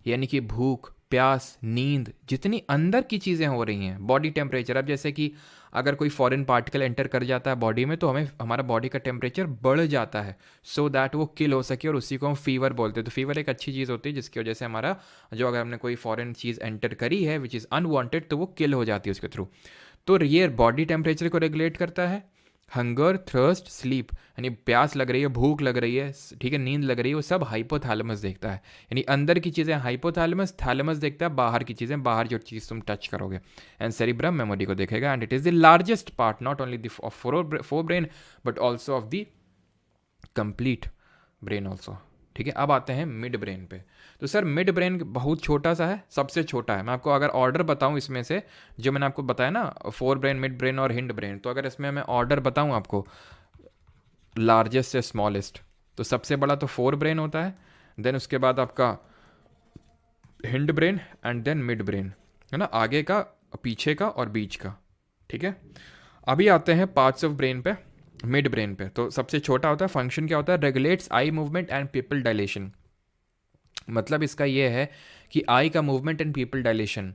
A: यानी कि भूख, प्यास, नींद, जितनी अंदर की चीज़ें हो रही हैं, बॉडी टेम्परेचर। अब जैसे कि अगर कोई फॉरेन पार्टिकल एंटर कर जाता है बॉडी में, तो हमें हमारा बॉडी का टेम्परेचर बढ़ जाता है सो दैट वो किल हो सके, और उसी को हम फीवर बोलते हैं। तो फीवर एक अच्छी चीज़ होती है जिसकी वजह से हमारा जो, अगर हमने कोई फॉरेन चीज़ एंटर करी है विच इज़ अनवांटेड, तो वो किल हो जाती है उसके थ्रू। तो ये बॉडी टेम्परेचर को रेगुलेट करता है। हंगर, थर्स्ट, स्लीप, यानी प्यास लग रही है, भूख लग रही है, ठीक है, नींद लग रही है, वो सब हाइपोथैलेमस देखता है। यानी अंदर की चीज़ें हाइपोथैलेमस, थैलेमस देखता है बाहर की चीज़ें, बाहर जो चीज़ तुम टच करोगे, एंड सेरिब्रम मेमोरी को देखेगा। And it is the largest part not only the fore brain but also of the complete brain also, ठीक है। अब आते हैं मिड ब्रेन पे। तो सर मिड ब्रेन बहुत छोटा सा है, सबसे छोटा है। मैं आपको अगर ऑर्डर बताऊं इसमें से, जो मैंने आपको बताया ना, फोर ब्रेन, मिड ब्रेन और हिंड ब्रेन, तो अगर इसमें मैं ऑर्डर बताऊं आपको लार्जेस्ट से स्मॉलेस्ट, तो सबसे बड़ा तो फोर ब्रेन होता है, देन उसके बाद आपका hind brain and then mid brain, है ना, आगे का, पीछे का और बीच का, ठीक है। अभी आते हैं पार्ट्स ऑफ ब्रेन पे, मिड ब्रेन पे। तो सबसे छोटा होता है, फंक्शन क्या होता है? Regulates I movement and pupil dilation. मतलब इसका ये है कि आई का मूवमेंट एंड पीपल डायलेशन,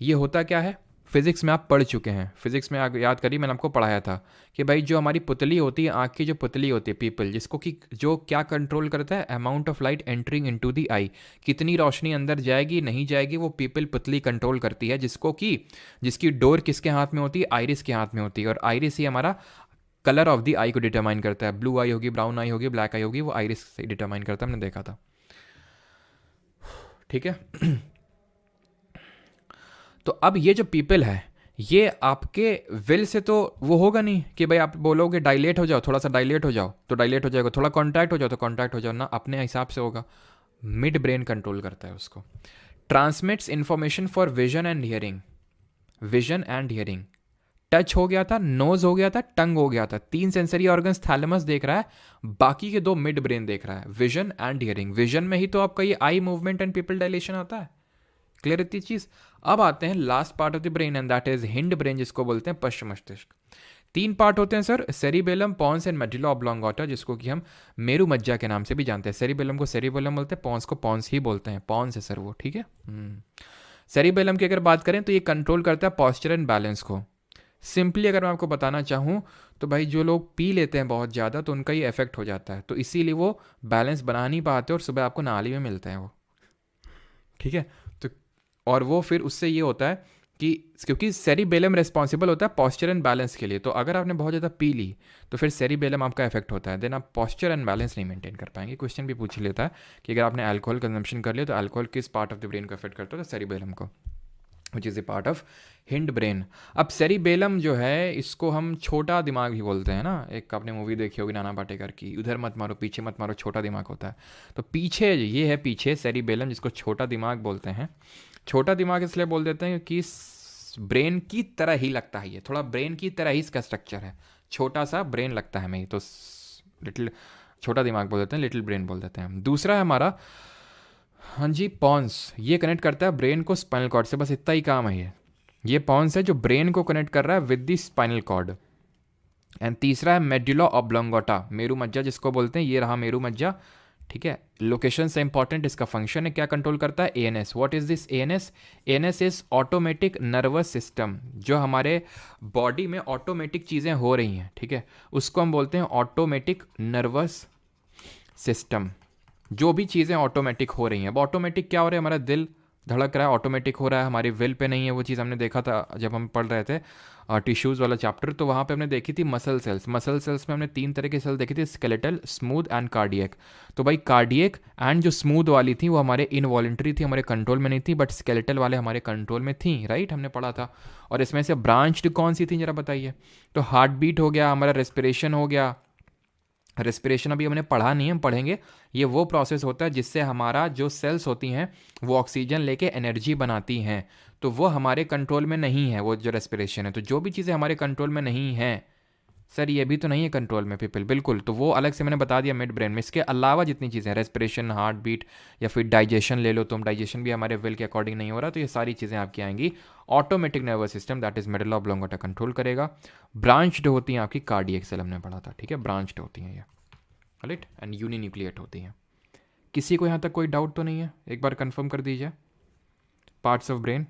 A: ये होता क्या है? फिजिक्स में आप पढ़ चुके हैं, फिजिक्स में याद करिए, मैंने आपको पढ़ाया था कि भाई जो हमारी पुतली होती है, आँख की जो पुतली होती है, पीपल, जिसको कि जो क्या कंट्रोल करता है? Amount of light entering into the eye, कितनी रोशनी अंदर जाएगी नहीं जाएगी, वो पीपल, पुतली कंट्रोल करती है, जिसकी डोर किसके हाथ में होती है? आइरिस के हाथ में होती है। और आइरिस ही हमारा कलर ऑफ द आई को डिटरमाइन करता है। ब्लू आई होगी, ब्राउन आई होगी, ब्लैक आई होगी, वो आइरिस से डिटरमाइन करता है, हमने देखा था, ठीक है। तो अब ये जो पीपल है, ये आपके विल से तो वो होगा नहीं कि भाई आप बोलोगे डायलेट हो जाओ, थोड़ा सा डायलेट हो जाओ तो डायलेट हो जाएगा, थोड़ा कॉन्ट्रैक्ट हो जाओ तो कॉन्ट्रैक्ट हो जाओ ना, अपने हिसाब से होगा। मिड ब्रेन कंट्रोल करता है उसको। Transmits information for vision and hearing, vision and hearing. Touch हो गया था, नोज हो गया था, टंग हो गया था, 3 सेंसरी ऑर्गन्स थैलेमस देख रहा है, बाकी के 2 मिड ब्रेन देख रहा है, विजन एंड हियरिंग। विजन में ही तो आपका ये eye movement and pupil dilation आता है। क्लियर इतनी चीज। अब आते हैं last part of the brain and that is hind brain, जिसको बोलते हैं पश्च मस्तिष्क। 3 पार्ट होते हैं sir, cerebellum, pons and medulla oblongata, जिसको कि हम मेरु मज्जा के नाम से भी जानते हैं। सेरिबेलम को सेरिबेलम बोलते हैं, पॉन्स को पॉन्स ही बोलते हैं, पॉन्स है सर वो, ठीक है। सेरिबेलम की अगर बात करें तो ये कंट्रोल करता है पॉस्चर एंड बैलेंस को। सिंपली अगर मैं आपको बताना चाहूँ तो भाई जो लोग पी लेते हैं बहुत ज़्यादा, तो उनका ये इफेक्ट हो जाता है, तो इसीलिए वो बैलेंस बना नहीं पाते और सुबह आपको नाली में मिलते हैं वो, ठीक है। तो और वो फिर उससे ये होता है कि क्योंकि सेरिबेलम रिस्पॉन्सिबल होता है पॉस्चर एंड बैलेंस के लिए, तो अगर आपने बहुत ज़्यादा पी ली तो फिर सेरिबेलम आपका इफेक्ट होता है, देन आप पॉस्चर एंड बैलेंस नहीं मेंटेन कर पाएंगे। क्वेश्चन भी पूछ लेता है कि अगर आपने अल्कोहल कंजम्पशन कर लिया तो अल्कोहल किस पार्ट ऑफ द ब्रेन को इफेक्ट करता है? तो सेरिबेलम को, which is a part of hind brain. अब सेरिबेलम जो है इसको हम छोटा दिमाग भी बोलते हैं ना, एक आपने मूवी देखी होगी नाना पाटेकर की, उधर मत मारो पीछे मत मारो, छोटा दिमाग होता है। तो पीछे ये है, पीछे सेरिबेलम, जिसको छोटा दिमाग बोलते हैं। छोटा दिमाग इसलिए बोल देते हैं क्योंकि ब्रेन की तरह ही लगता है, ये थोड़ा ब्रेन की तरह ही इसका स्ट्रक्चर है, छोटा सा ब्रेन लगता है हमें, तो लिटिल छोटा दिमाग बोल देते हैं, लिटिल ब्रेन बोल देते हैं। दूसरा है हमारा, हाँ जी, पॉन्स, ये कनेक्ट करता है ब्रेन को स्पाइनल कॉर्ड से, बस इतना ही काम है ये पॉन्स है जो ब्रेन को कनेक्ट कर रहा है with the spinal cord. And तीसरा है मेडुला ऑब्लोंगेटा, मेरु मज्जा जिसको बोलते हैं, ये रहा मेरु मज्जा, ठीक है। लोकेशन से इंपॉर्टेंट, इसका फंक्शन है, क्या कंट्रोल करता है? ANS. What is this ANS? ANS is automatic nervous system, जो हमारे बॉडी में ऑटोमेटिक चीज़ें हो रही हैं, ठीक है, उसको हम बोलते हैं ऑटोमेटिक नर्वस सिस्टम। जो भी चीज़ें ऑटोमेटिक हो रही हैं, अब ऑटोमेटिक क्या हो रहा है? हमारा दिल धड़क रहा है, ऑटोमेटिक हो रहा है, हमारी विल पे नहीं है। वो चीज़ हमने देखा था जब हम पढ़ रहे थे टिश्यूज़ वाला चैप्टर, तो वहाँ पे हमने देखी थी मसल सेल्स। मसल सेल्स में हमने 3 तरह के सेल देखी थी, स्केलेटल, स्मूथ एंड कार्डियक। तो भाई कार्डियक एंड जो स्मूथ वाली थी वो हमारे इनवॉलेंट्री थी, हमारे कंट्रोल में नहीं थी, बट स्केलेटल वाले हमारे कंट्रोल में थी, राइट, हमने पढ़ा था। और इसमें से ब्रांच्ड कौन सी थी जरा बताइए। तो हार्ट बीट हो गया, हमारा रेस्पिरेशन हो गया। रेस्पिरेशन अभी हमने पढ़ा नहीं है, हम पढ़ेंगे। ये वो प्रोसेस होता है जिससे हमारा जो सेल्स होती हैं वो ऑक्सीजन लेके एनर्जी बनाती हैं, तो वो हमारे कंट्रोल में नहीं है, वो जो रेस्पिरेशन है। तो जो भी चीज़ें हमारे कंट्रोल में नहीं हैं, सर ये भी तो नहीं है कंट्रोल में पीपल, बिल्कुल, तो वो अलग से मैंने बता दिया मिड ब्रेन में। इसके अलावा जितनी चीज़ें हैं, रेस्पिरेशन, हार्ट बीट, या फिर डाइजेशन ले लो तुम, डाइजेशन भी हमारे विल के अकॉर्डिंग नहीं हो रहा, तो ये सारी चीज़ें आपकी आएंगी automatic nervous system, that is medulla oblongata control करेगा। ब्रांच्ड होती हैं आपकी कार्डियक सेल, हमने पढ़ा था, ठीक है, ब्रांच्ड होती हैं ये, राइट, एंड यूनिन्यूक्लिएट होती हैं। किसी को यहाँ तक कोई डाउट तो नहीं है, एक बार कंफर्म कर दीजिए। पार्ट्स ऑफ ब्रेन,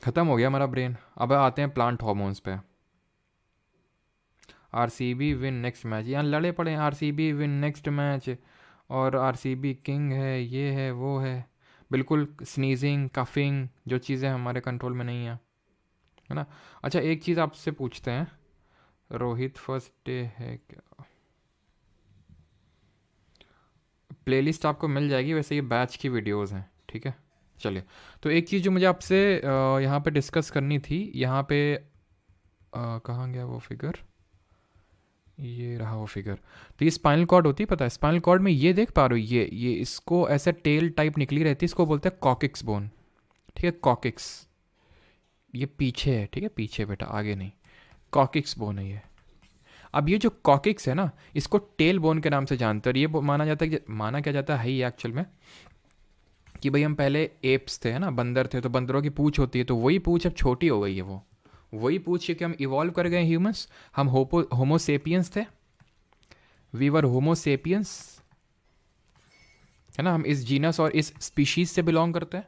A: खत्म हो गया हमारा ब्रेन। अब आते हैं प्लांट हार्मोन्स पे। आरसीबी विन नेक्स्ट मैच, यहाँ लड़े पड़े हैं, आरसीबी विन नेक्स्ट मैच, और आरसीबी किंग है, ये है वो है, बिल्कुल स्नीजिंग, कफिंग, जो चीज़ें हमारे कंट्रोल में नहीं है, है ना। अच्छा एक चीज़ आपसे पूछते हैं, रोहित फर्स्ट डे है क्या? प्लेलिस्ट आपको मिल जाएगी, वैसे ये बैच की वीडियोस हैं, ठीक है। चलिए, तो एक चीज़ जो मुझे आपसे यहाँ पे डिस्कस करनी थी, यहाँ पे कहाँ गया वो फिगर, ये रहा वो फिगर। तो ये स्पाइनल कॉर्ड होती है, पता है, स्पाइनल कॉर्ड में ये देख पा रहे हो, ये इसको ऐसे टेल टाइप निकली रहती है, इसको बोलते हैं कॉकिक्स बोन, ठीक है, कॉकिक्स, ये पीछे है, ठीक है, पीछे बेटा, आगे नहीं, कॉकिक्स बोन है ये। अब ये जो कॉकिक्स है ना, इसको टेल बोन के नाम से जानते हैं, और ये माना जाता है, माना क्या जाता है ही एक्चुअल में, कि भाई हम पहले एप्स थे, है ना, बंदर थे, तो बंदरों की पूंछ होती है, तो वही पूंछ अब छोटी हो गई है, वो वही पूछ के हम इवॉल्व कर गए ह्यूमंस, हम होमोसेपियंस थे, वी वर होमोसेपियंस, है ना, हम इस जीनस और इस स्पीशीज से बिलोंग करते हैं,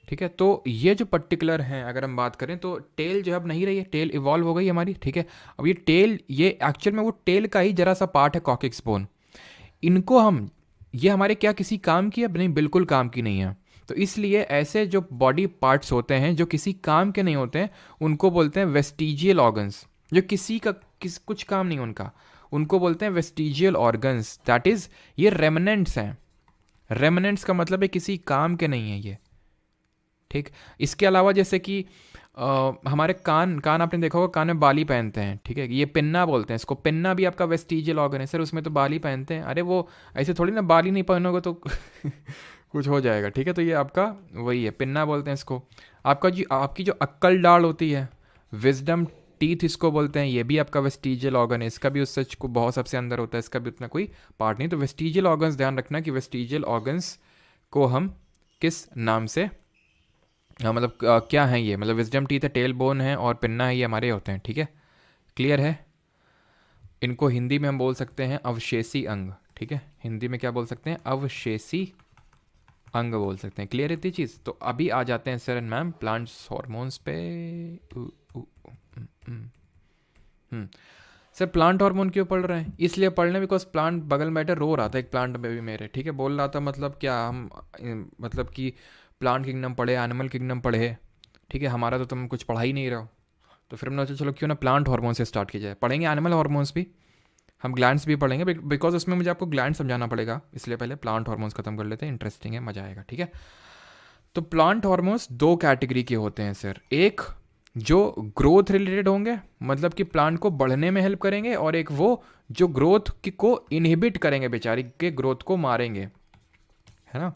A: ठीक है। तो ये जो पर्टिकुलर हैं, अगर हम बात करें, तो टेल जो है अब नहीं रही है, टेल इवॉल्व हो गई हमारी, ठीक है। अब ये टेल, ये एक्चुअल में वो टेल का ही जरा सा पार्ट है, कॉकिक्स बोन। इनको हम, ये हमारे क्या किसी काम की है? नहीं, बिल्कुल काम की नहीं है। तो इसलिए ऐसे जो बॉडी पार्ट्स होते हैं जो किसी काम के नहीं होते हैं, उनको बोलते हैं वेस्टिजियल ऑर्गन्स, जो किसी का कुछ काम नहीं उनका, उनको बोलते हैं वेस्टिजियल ऑर्गन्स, दैट इज ये रेमनेंट्स हैं। रेमनेंट्स का मतलब है किसी काम के नहीं है ये, ठीक। इसके अलावा जैसे कि हमारे कान, आपने देखा होगा कान में बाली पहनते हैं, ठीक है, ये पिन्ना बोलते हैं इसको, पिन्ना भी आपका वेस्टिजियल ऑर्गन है, सर उसमें तो बाली पहनते हैं, अरे वो ऐसे थोड़ी ना, बाली नहीं पहनोगे तो कुछ हो जाएगा, ठीक है। तो ये आपका वही है, पिन्ना बोलते हैं इसको। आपका जी, आपकी जो अक्कल डाल होती है, विजडम टीथ इसको बोलते हैं, ये भी आपका वेस्टिजियल ऑर्गन है, इसका भी उस सच को बहुत सबसे अंदर होता है, इसका भी उतना कोई पार्ट नहीं। तो वेस्टिजियल ऑर्गन्स, ध्यान रखना कि वेस्टिजियल ऑर्गन्स को हम किस नाम से, मतलब क्या है ये, मतलब विजडम टीथ है, टेल बोन है, और पिन्ना है, ये हमारे होते हैं, ठीक है, क्लियर है। इनको हिंदी में हम बोल सकते हैं अवशेषी अंग, ठीक है, हिंदी में क्या बोल सकते हैं? अवशेषी अंग बोल सकते हैं, क्लियर है इतनी चीज़। तो अभी आ जाते हैं sir and ma'am plants hormones पे। सर प्लांट हार्मोन क्यों पढ़ रहे हैं? इसलिए पढ़ने बिकॉज प्लांट बगल में बैठे रो रहा था, एक प्लांट में भी मेरे, ठीक है, बोल रहा था, मतलब क्या हम, मतलब कि प्लांट किंगडम पढ़े, एनिमल किंगडम पढ़े, ठीक है, हमारा तो तुम कुछ पढ़ा ही नहीं रहो। तो फिर हमने सोचा चलो क्यों ना प्लांट हार्मोन से स्टार्ट किया जाए, पढ़ेंगे एनिमल हार्मोन्स भी, हम ग्लैंड्स भी पढ़ेंगे, बिकॉज उसमें मुझे आपको ग्लैंड समझाना पड़ेगा, इसलिए पहले प्लांट हार्मोन्स खत्म कर लेते हैं, इंटरेस्टिंग है, मजा आएगा, ठीक है। तो प्लांट हार्मोन्स 2 कैटेगरी के होते हैं सर, एक जो ग्रोथ रिलेटेड होंगे, मतलब कि प्लांट को बढ़ने में हेल्प करेंगे, और एक वो जो ग्रोथ को इनहिबिट करेंगे, बेचारी के ग्रोथ को मारेंगे, है ना।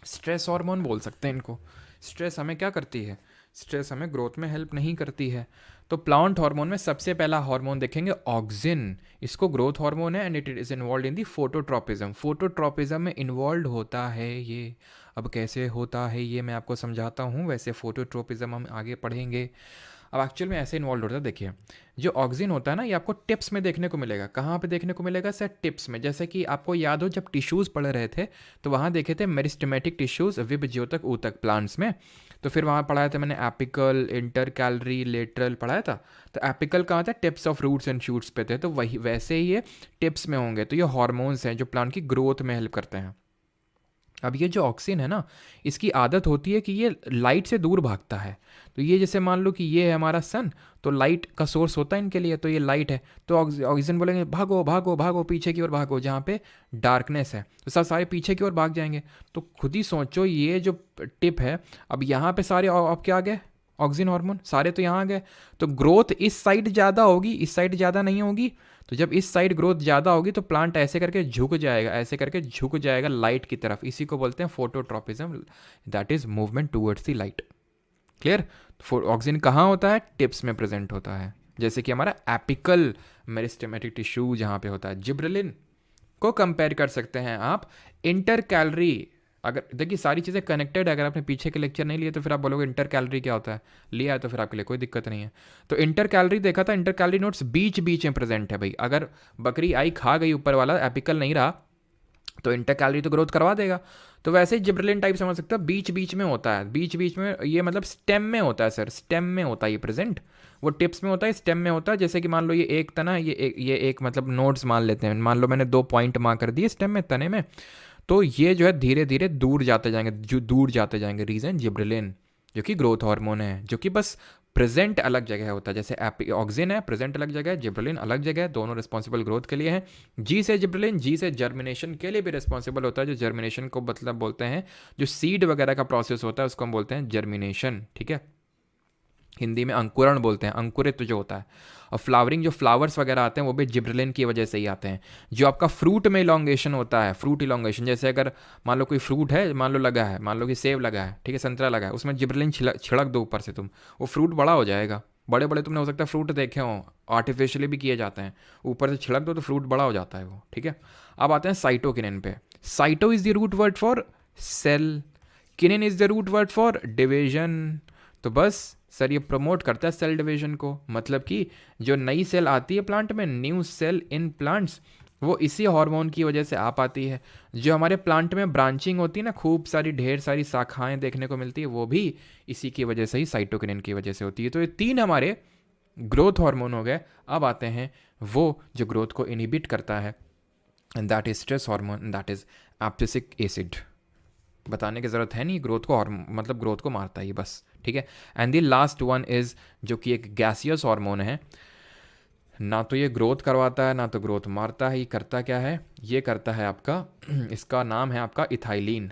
A: स्ट्रेस हार्मोन बोल सकते हैं इनको। स्ट्रेस हमें क्या करती है? स्ट्रेस हमें ग्रोथ में हेल्प नहीं करती है। तो प्लांट हार्मोन में सबसे पहला हार्मोन देखेंगे ऑक्सिन, इसको ग्रोथ हार्मोन है, and it is involve in the phototropism. Phototropism में इन्वॉल्व होता है ये। अब कैसे होता है ये मैं आपको समझाता हूँ, वैसे फोटोट्रोपिज्म हम आगे पढ़ेंगे। अब एक्चुअल में ऐसे इन्वॉल्व होता है, देखिए जो ऑक्सिन होता है ना, ये आपको टिप्स में देखने को मिलेगा। कहाँ पे देखने को मिलेगा सर? टिप्स में। जैसे कि आपको याद हो जब टिश्यूज़ पढ़ रहे थे तो वहाँ देखे थे मेरिस्टेमेटिक टिश्यूज़, विभज्योतक ऊतक प्लांट्स में। तो फिर वहाँ पढ़ाया था मैंने एपिकल, इंटरकैलरी, लेटरल पढ़ाया था। तो एपिकल कहाँ था? Tips of roots and shoots पे थे, तो वही वैसे ही ये टिप्स में होंगे। तो ये हॉर्मोन्स हैं जो प्लांट की ग्रोथ में हेल्प करते हैं। अब ये जो ऑक्सिन है ना, इसकी आदत होती है कि ये लाइट से दूर भागता है। तो ये जैसे मान लो कि ये है हमारा सन, तो लाइट का सोर्स होता है इनके लिए, तो ये लाइट है। तो ऑक्सीजन बोलेंगे भागो भागो भागो, पीछे की ओर भागो, जहाँ पे डार्कनेस है तो सब सारे पीछे की ओर भाग जाएंगे। तो खुद ही सोचो, ये जो टिप है, अब यहाँ पे सारे अब क्या आ गए? ऑक्सीजन हार्मोन सारे तो यहाँ आ गए। तो ग्रोथ इस साइड ज़्यादा होगी, इस साइड ज़्यादा नहीं होगी। तो जब इस साइड ग्रोथ ज़्यादा होगी तो प्लांट ऐसे करके झुक जाएगा, ऐसे करके झुक जाएगा लाइट की तरफ। इसी को बोलते हैं phototropism, that is movement towards the light. Clear? Oxygen कहाँ होता है? टिप्स में प्रेजेंट होता है, जैसे कि हमारा एपिकल मेरिस्टेमेटिक टिश्यू जहाँ पे होता है। जिब्रेलिन को कंपेयर कर सकते हैं आप इंटर कैलोरी। अगर देखिए सारी चीज़ें कनेक्टेड है, अगर आपने पीछे के लेक्चर नहीं लिए तो फिर आप बोलोगे इंटर कैलोरी क्या होता है, लिया है तो फिर आपके लिए कोई दिक्कत नहीं है। तो इंटर कैलोरी देखा था, इंटर कैलोरी नोट्स बीच बीच में प्रेजेंट है भाई। अगर बकरी आई खा गई ऊपर वाला, एपिकल नहीं रहा, तो इंटर कैलोरी तो ग्रोथ करवा देगा। तो वैसे ही जिब्रेलिन टाइप समझ सकते हो, बीच बीच में होता है, बीच बीच में। ये मतलब स्टेम में होता है सर, स्टेम में होता है ये प्रेजेंट। वो टिप्स में होता है, स्टेम में होता है। जैसे कि मान लो ये एक तना, ये एक मतलब नोड्स मान लेते हैं। मान लो मैंने 2 पॉइंट मार्क कर दिए स्टेम में, तने में। तो ये जो है धीरे धीरे दूर जाते जाएंगे, जो दूर जाते जाएंगे। रीज़न जिब्रेलिन, जो कि ग्रोथ हार्मोन है, जो कि बस प्रेजेंट अलग जगह होता है। जैसे ऑक्सिन है प्रेजेंट अलग जगह है, जिब्रेलिन अलग जगह है, दोनों रिस्पॉन्सिबल ग्रोथ के लिए हैं। जी से जिब्रेलिन, जी से जर्मिनेशन के लिए भी रिस्पॉन्सिबल होता है। जो जर्मिनेशन को मतलब बोलते हैं, जो सीड वगैरह का प्रोसेस होता है उसको हम बोलते हैं जर्मिनेशन। ठीक है, हिंदी में अंकुरण बोलते हैं, अंकुरित जो होता है। और फ्लावरिंग, जो फ्लावर्स वगैरह आते हैं वो भी जिब्रेलिन की वजह से ही आते हैं। जो आपका फ्रूट में इलोंगेशन होता है, फ्रूट इलोंगेशन, जैसे अगर मान लो कोई फ्रूट है, मान लो लगा है, मान लो कि सेब लगा है, ठीक है, संतरा लगा है, उसमें जिब्रेलिन छिड़क दो ऊपर से तुम, वो फ्रूट बड़ा हो जाएगा। बड़े बड़े तुमने हो सकता है फ्रूट देखे हो, आर्टिफिशियली भी किए जाते हैं, ऊपर से छिड़क दो तो फ्रूट बड़ा हो जाता है वो। ठीक है, अब आते हैं साइटोकिनिन पे। Cyto is the root word for cell, kinin is the root word for division. तो बस सर ये प्रमोट करता है सेल डिवीजन को। मतलब कि जो नई सेल आती है प्लांट में, न्यू सेल इन प्लांट्स, वो इसी हार्मोन की वजह से आ पाती है। जो हमारे प्लांट में ब्रांचिंग होती है ना, खूब सारी ढेर सारी शाखाएं देखने को मिलती है, वो भी इसी की वजह से ही, साइटोकिनिन की वजह से होती है। तो ये 3 हमारे ग्रोथ हार्मोन हो गए। अब आते हैं वो जो ग्रोथ को इनहिबिट करता है, and that is stress hormone, that is abscisic acid. बताने की ज़रूरत है नहीं, ग्रोथ को मतलब ग्रोथ को मारता है ये बस। ठीक है, and the last one is, जो कि एक गैसियस हार्मोन है। ना तो ये ग्रोथ करवाता है ना तो ग्रोथ मारता है। ये करता क्या है? ये करता है आपका इसका नाम है आपका इथाइलिन।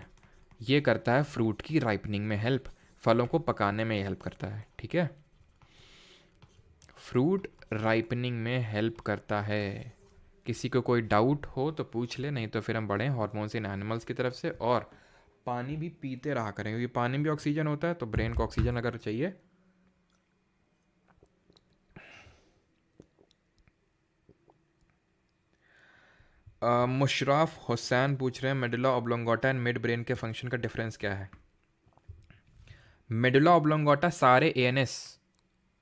A: ये करता है फ्रूट की राइपनिंग में हेल्प, फलों को पकाने में हेल्प करता है। ठीक है, फ्रूट राइपनिंग में हेल्प करता है। किसी को कोई डाउट हो तो पूछ ले, नहीं तो फिर हम बढ़ें हॉर्मोन्स इन एनिमल्स की तरफ से। और पानी भी पीते रहा करें, क्योंकि पानी भी ऑक्सीजन होता है, तो ब्रेन को ऑक्सीजन अगर चाहिए। मुशराफ हुसैन पूछ रहे हैं मेडुला ऑब्लोंगोटा एंड मिड ब्रेन के फंक्शन का डिफरेंस क्या है? मेडुला ऑब्लोंगोटा सारे एएनएस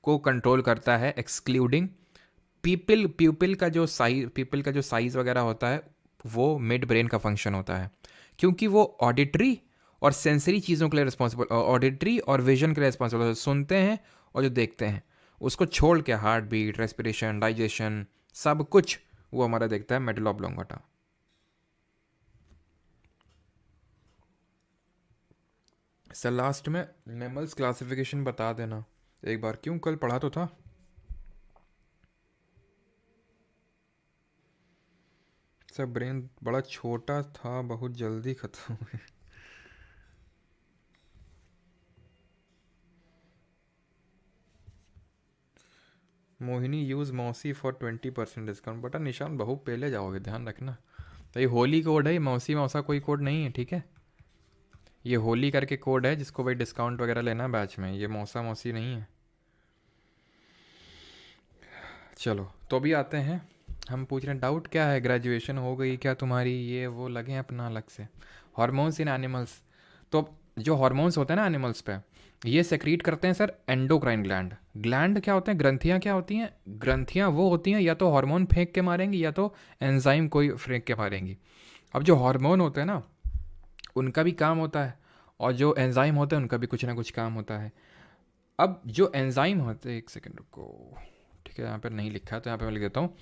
A: को कंट्रोल करता है, एक्सक्लूडिंग प्यूपिल का जो साइज वगैरह होता है, वो मिड ब्रेन का फंक्शन होता है। क्योंकि वो ऑडिटरी और सेंसरी चीज़ों के लिए रिस्पॉन्सिबल, ऑडिटरी और विजन के लिए रिस्पॉन्सिबल होता है, सुनते हैं और जो देखते हैं, उसको छोड़ के हार्ट बीट, रेस्पिरेशन, डाइजेशन, सब कुछ वो हमारा देखता है मेडुला ऑब्लोंगोटा। सर लास्ट में मैमल्स क्लासिफिकेशन बता देना एक बार, क्यों कल पढ़ा तो था। सर ब्रेन बड़ा छोटा था, बहुत जल्दी खत्म हुए। मोहिनी यूज़ मौसी फॉर 20% डिस्काउंट। बेटा निशान बहु पहले जाओगे, ध्यान रखना। तो ये होली कोड है, मौसी मौसा कोई कोड नहीं है। ठीक है, ये होली करके कोड है, जिसको भाई डिस्काउंट वगैरह लेना है बैच में, ये मौसा मौसी नहीं है। चलो तो अभी आते हैं, हम पूछ रहे हैं डाउट क्या है, ग्रेजुएशन हो गई क्या तुम्हारी, ये वो लगे हैं अपना अलग से। हार्मोन्स इन एनिमल्स, तो जो हार्मोन्स होते हैं ना एनिमल्स पे, ये सेक्रीट करते हैं सर एंडोक्राइन ग्लैंड। ग्लैंड क्या होते हैं, ग्रंथियाँ क्या होती हैं, ग्रंथियाँ वो होती हैं या तो हार्मोन फेंक के मारेंगी या तो एंजाइम कोई फेंक के मारेंगी। अब जो हार्मोन होते हैं ना उनका भी काम होता है, और जो एंजाइम होते हैं उनका भी कुछ ना कुछ काम होता है। अब जो एंजाइम होते हैं, एक सेकेंड रुको, ठीक है यहाँ पर नहीं लिखा तो यहाँ पे मैं लिख देता हूँ,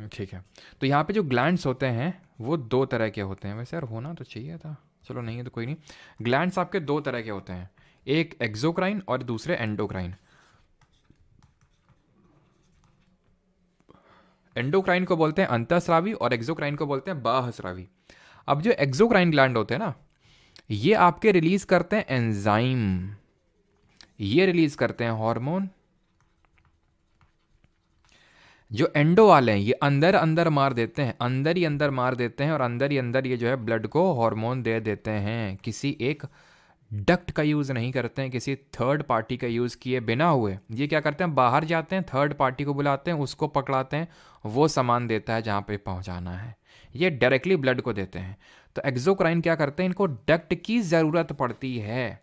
A: ठीक है। तो यहाँ पे जो ग्लैंड्स होते हैं वो दो तरह के होते हैं, वैसे यार होना तो चाहिए था, चलो नहीं है तो कोई नहीं। ग्लैंड्स आपके दो तरह के होते हैं, एक एक्सोक्राइन और दूसरे एंडोक्राइन। एंडोक्राइन को बोलते हैं अंतःस्रावी और एक्सोक्राइन को बोलते हैं बाह्यस्रावी। अब जो एक्सोक्राइन ग्लैंड होते हैं ना, ये आपके रिलीज करते हैं एंजाइम, ये रिलीज करते हैं हार्मोन। जो एंडो वाले हैं ये अंदर अंदर मार देते हैं, अंदर ही अंदर मार देते हैं, और अंदर ही अंदर ये जो है ब्लड को हार्मोन दे देते हैं। किसी एक डक्ट का यूज़ नहीं करते हैं, किसी थर्ड पार्टी का यूज़ किए बिना हुए ये क्या करते हैं, बाहर जाते हैं, थर्ड पार्टी को बुलाते हैं, उसको पकड़ाते हैं, वो सामान देता है जहाँ पे पहुँचाना है, ये डायरेक्टली ब्लड को देते हैं। तो एक्सोक्राइन क्या करते हैं, इनको डक्ट की ज़रूरत पड़ती है,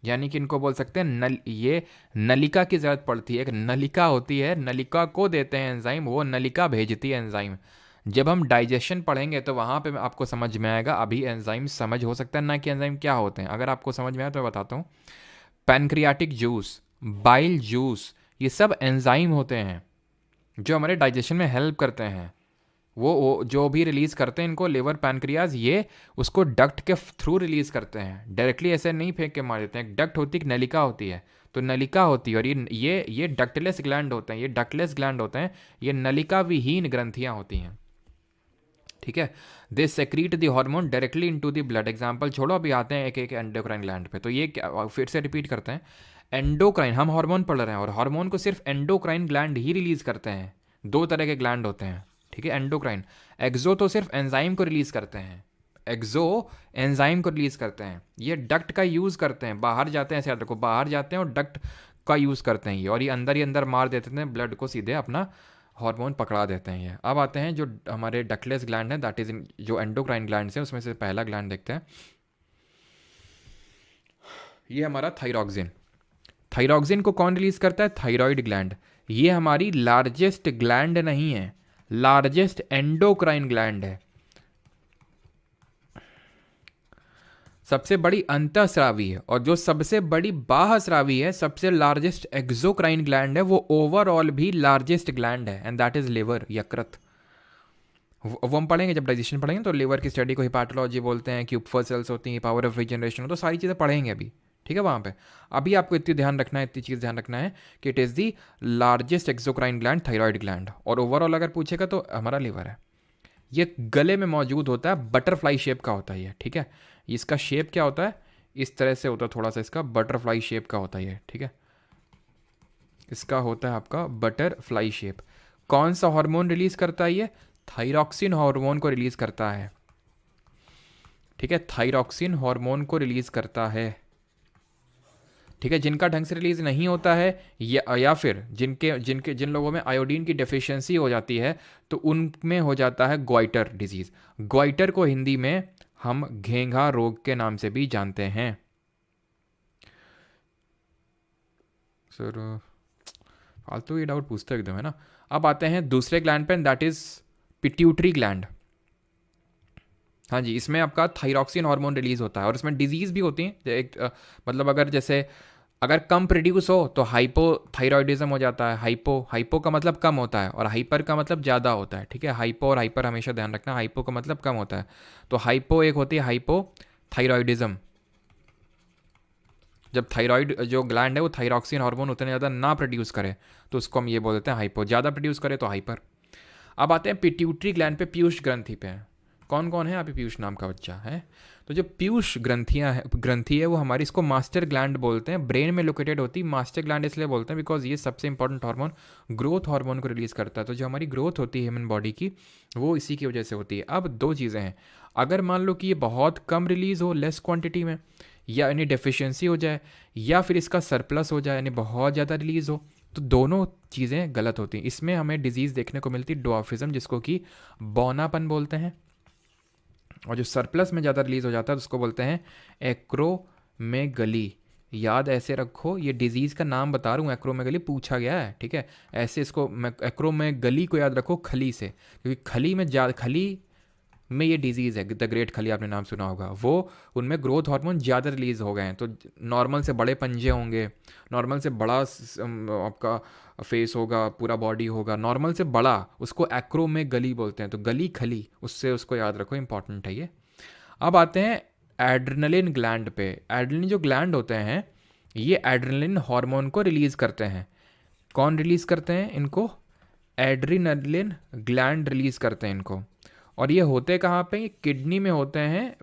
A: यानी कि इनको बोल सकते हैं ये नलिका की ज़रूरत पड़ती है, एक नलिका होती है, नलिका को देते हैं एंजाइम, वो नलिका भेजती है एंजाइम। जब हम डाइजेशन पढ़ेंगे तो वहाँ पे आपको समझ में आएगा, अभी एंजाइम समझ हो सकता है ना कि एंजाइम क्या होते हैं। अगर आपको समझ में आए तो मैं बताता हूँ। पैनक्रियाटिक जूस, बाइल जूस, ये सब एंजाइम होते हैं जो हमारे डाइजेशन में हेल्प करते हैं। वो जो भी रिलीज़ करते हैं इनको लिवर पैनक्रियाज, ये उसको डक्ट के थ्रू रिलीज़ करते हैं, डायरेक्टली ऐसे नहीं फेंक के मार देते हैं। एक डक्ट होती है, एक नलिका होती है, तो नलिका होती है, और ये डक्टलेस ग्लैंड होते हैं, ये डक्टलेस ग्लैंड होते हैं, ये नलिका विहीन ग्रंथियाँ होती हैं, ठीक है। They secrete the hormone directly into the blood. Example छोड़ो, अभी आते हैं एक एक एंडोक्राइन ग्लैंड पे। तो ये क्या, फिर से रिपीट करते हैं, एंडोक्राइन, हम हार्मोन पढ़ रहे हैं और हार्मोन को सिर्फ एंडोक्राइन ग्लैंड ही रिलीज करते हैं। दो तरह के ग्लैंड होते हैं, ठीक है, एंडोक्राइन। एक्सो तो सिर्फ एंजाइम को रिलीज करते हैं, एक्सो एंजाइम को रिलीज करते हैं, ये डक्ट का यूज़ करते हैं, बाहर जाते हैं, ऐसे याद रखो, बाहर जाते हैं और डक्ट का यूज़ करते हैं ये, और ये अंदर ही अंदर मार देते हैं ब्लड को, सीधे अपना हार्मोन पकड़ा देते हैं ये। अब आते हैं जो हमारे डक्टलेस ग्लैंड है, दैट इज जो एंडोक्राइन ग्लैंड है, उसमें से पहला ग्लैंड देखते हैं, ये हमारा थायरॉक्सिन। थायरॉक्सिन को कौन रिलीज करता है, थायराइड ग्लैंड। ये हमारी लार्जेस्ट ग्लैंड नहीं है, लार्जेस्ट एंडोक्राइन ग्लैंड है, सबसे बड़ी अंतःस्रावी है, और जो सबसे बड़ी बाह्यस्रावी है, सबसे लार्जेस्ट एक्सोक्राइन ग्लैंड है, वो ओवरऑल भी लार्जेस्ट ग्लैंड है, एंड दैट इज लिवर, यकृत। वो हम पढ़ेंगे जब डाइजेशन पढ़ेंगे, तो लिवर की स्टडी को हिपाटोलॉजी बोलते हैं, क्यूपफर सेल्स होती हैं, पावर ऑफ रिजनरेशन, तो सारी चीज़ें पढ़ेंगे अभी, ठीक है वहाँ पे। अभी आपको इतनी ध्यान रखना है, इतनी चीज़ ध्यान रखना है कि it is the largest exocrine gland, thyroid gland, और ओवरऑल अगर पूछेगा तो हमारा लिवर है। ये गले में मौजूद होता है, बटरफ्लाई शेप का होता है ये, ठीक है। इसका शेप क्या होता है, इस तरह से होता है, थोड़ा सा इसका बटरफ्लाई शेप का होता है ये, ठीक है, इसका होता है आपका बटरफ्लाई शेप। कौन सा हार्मोन रिलीज करता है ये, थायरॉक्सिन हार्मोन को रिलीज करता है, ठीक है, थायरॉक्सिन हार्मोन को रिलीज करता है, ठीक है। जिनका ढंग से रिलीज नहीं होता है, या फिर जिन लोगों में आयोडीन की डेफिशिएंसी हो जाती है, तो उनमें हो जाता है ग्वाइटर डिजीज। ग्वाइटर को हिंदी में हम घेंघा रोग के नाम से भी जानते हैं। सर फालतू ये डाउट पूछते एकदम है ना। अब आते हैं दूसरे ग्लैंड पे, दैट इज पिट्यूटरी ग्लैंड। हाँ जी, इसमें आपका थायरॉक्सिन हार्मोन रिलीज होता है, और इसमें डिजीज भी होती है, एक मतलब अगर जैसे अगर कम प्रोड्यूस हो तो हाइपोथायरॉयडिज्म हो जाता है। हाइपो का मतलब कम होता है, और हाइपर का मतलब ज़्यादा होता है, ठीक है। हाइपो और हाइपर हमेशा ध्यान रखना, हाइपो का मतलब कम होता है, तो हाइपो एक होती है हाइपोथायरॉयडिज्म। जब थायराइड जो ग्लैंड है वो थायरॉक्सिन हार्मोन उतने ज़्यादा ना प्रोड्यूस करे, तो उसको हम ये बोल देते हैं हाइपो। ज़्यादा प्रोड्यूस करे तो हाइपर। अब आते हैं पिट्यूटरी ग्लैंड पे, पीयूष ग्रंथि पे। कौन कौन है यहाँ पे पीयूष नाम का बच्चा है, तो जो पीयूष ग्रंथि है वो हमारी, इसको मास्टर ग्लैंड बोलते हैं, ब्रेन में लोकेटेड होती है। मास्टर ग्लैंड इसलिए बोलते हैं बिकॉज ये सबसे इंपॉर्टेंट हार्मोन ग्रोथ हार्मोन को रिलीज करता है। तो जो हमारी ग्रोथ होती है ह्यूमन बॉडी की, वो इसी की वजह से होती है। अब दो चीज़ें हैं, अगर मान लो कि ये बहुत कम रिलीज हो, लेस क्वांटिटी में, या यानी डेफिशिएंसी हो जाए, या फिर इसका सरप्लस हो जाए यानी बहुत ज़्यादा रिलीज हो, तो दोनों चीज़ें गलत होती हैं। इसमें हमें डिजीज़ देखने को मिलती है, ड्वार्फिज्म, जिसको कि बौनापन बोलते हैं, और जो सरप्लस में ज़्यादा रिलीज़ हो जाता है तो उसको बोलते हैं एक्रोमेगली। याद ऐसे रखो, ये डिजीज़ का नाम बता रहा हूँ, एक्रोमेगली पूछा गया है, ठीक है। ऐसे इसको एक्रोमेगली को याद रखो खली से, क्योंकि खली में ये डिजीज़ है, द ग्रेट खली आपने नाम सुना होगा, वो उनमें ग्रोथ हार्मोन ज़्यादा रिलीज़ हो गए हैं, तो नॉर्मल से बड़े पंजे होंगे, नॉर्मल से बड़ा आपका फेस होगा, पूरा बॉडी होगा, नॉर्मल से बड़ा, उसको एक्रोमेगली बोलते हैं। तो गली खली, उससे उसको याद रखो, इंपॉर्टेंट है ये। अब आते हैं एड्रेनलिन ग्लैंड पे। एड्रेनलिन जो ग्लैंड होते हैं ये एड्रेनलिन हार्मोन को रिलीज़ करते हैं। कौन रिलीज़ करते हैं इनको? एड्रेनलिन ग्लैंड रिलीज़ करते हैं इनको। और ये होते कहाँ पे? ये किडनी में होते हैं,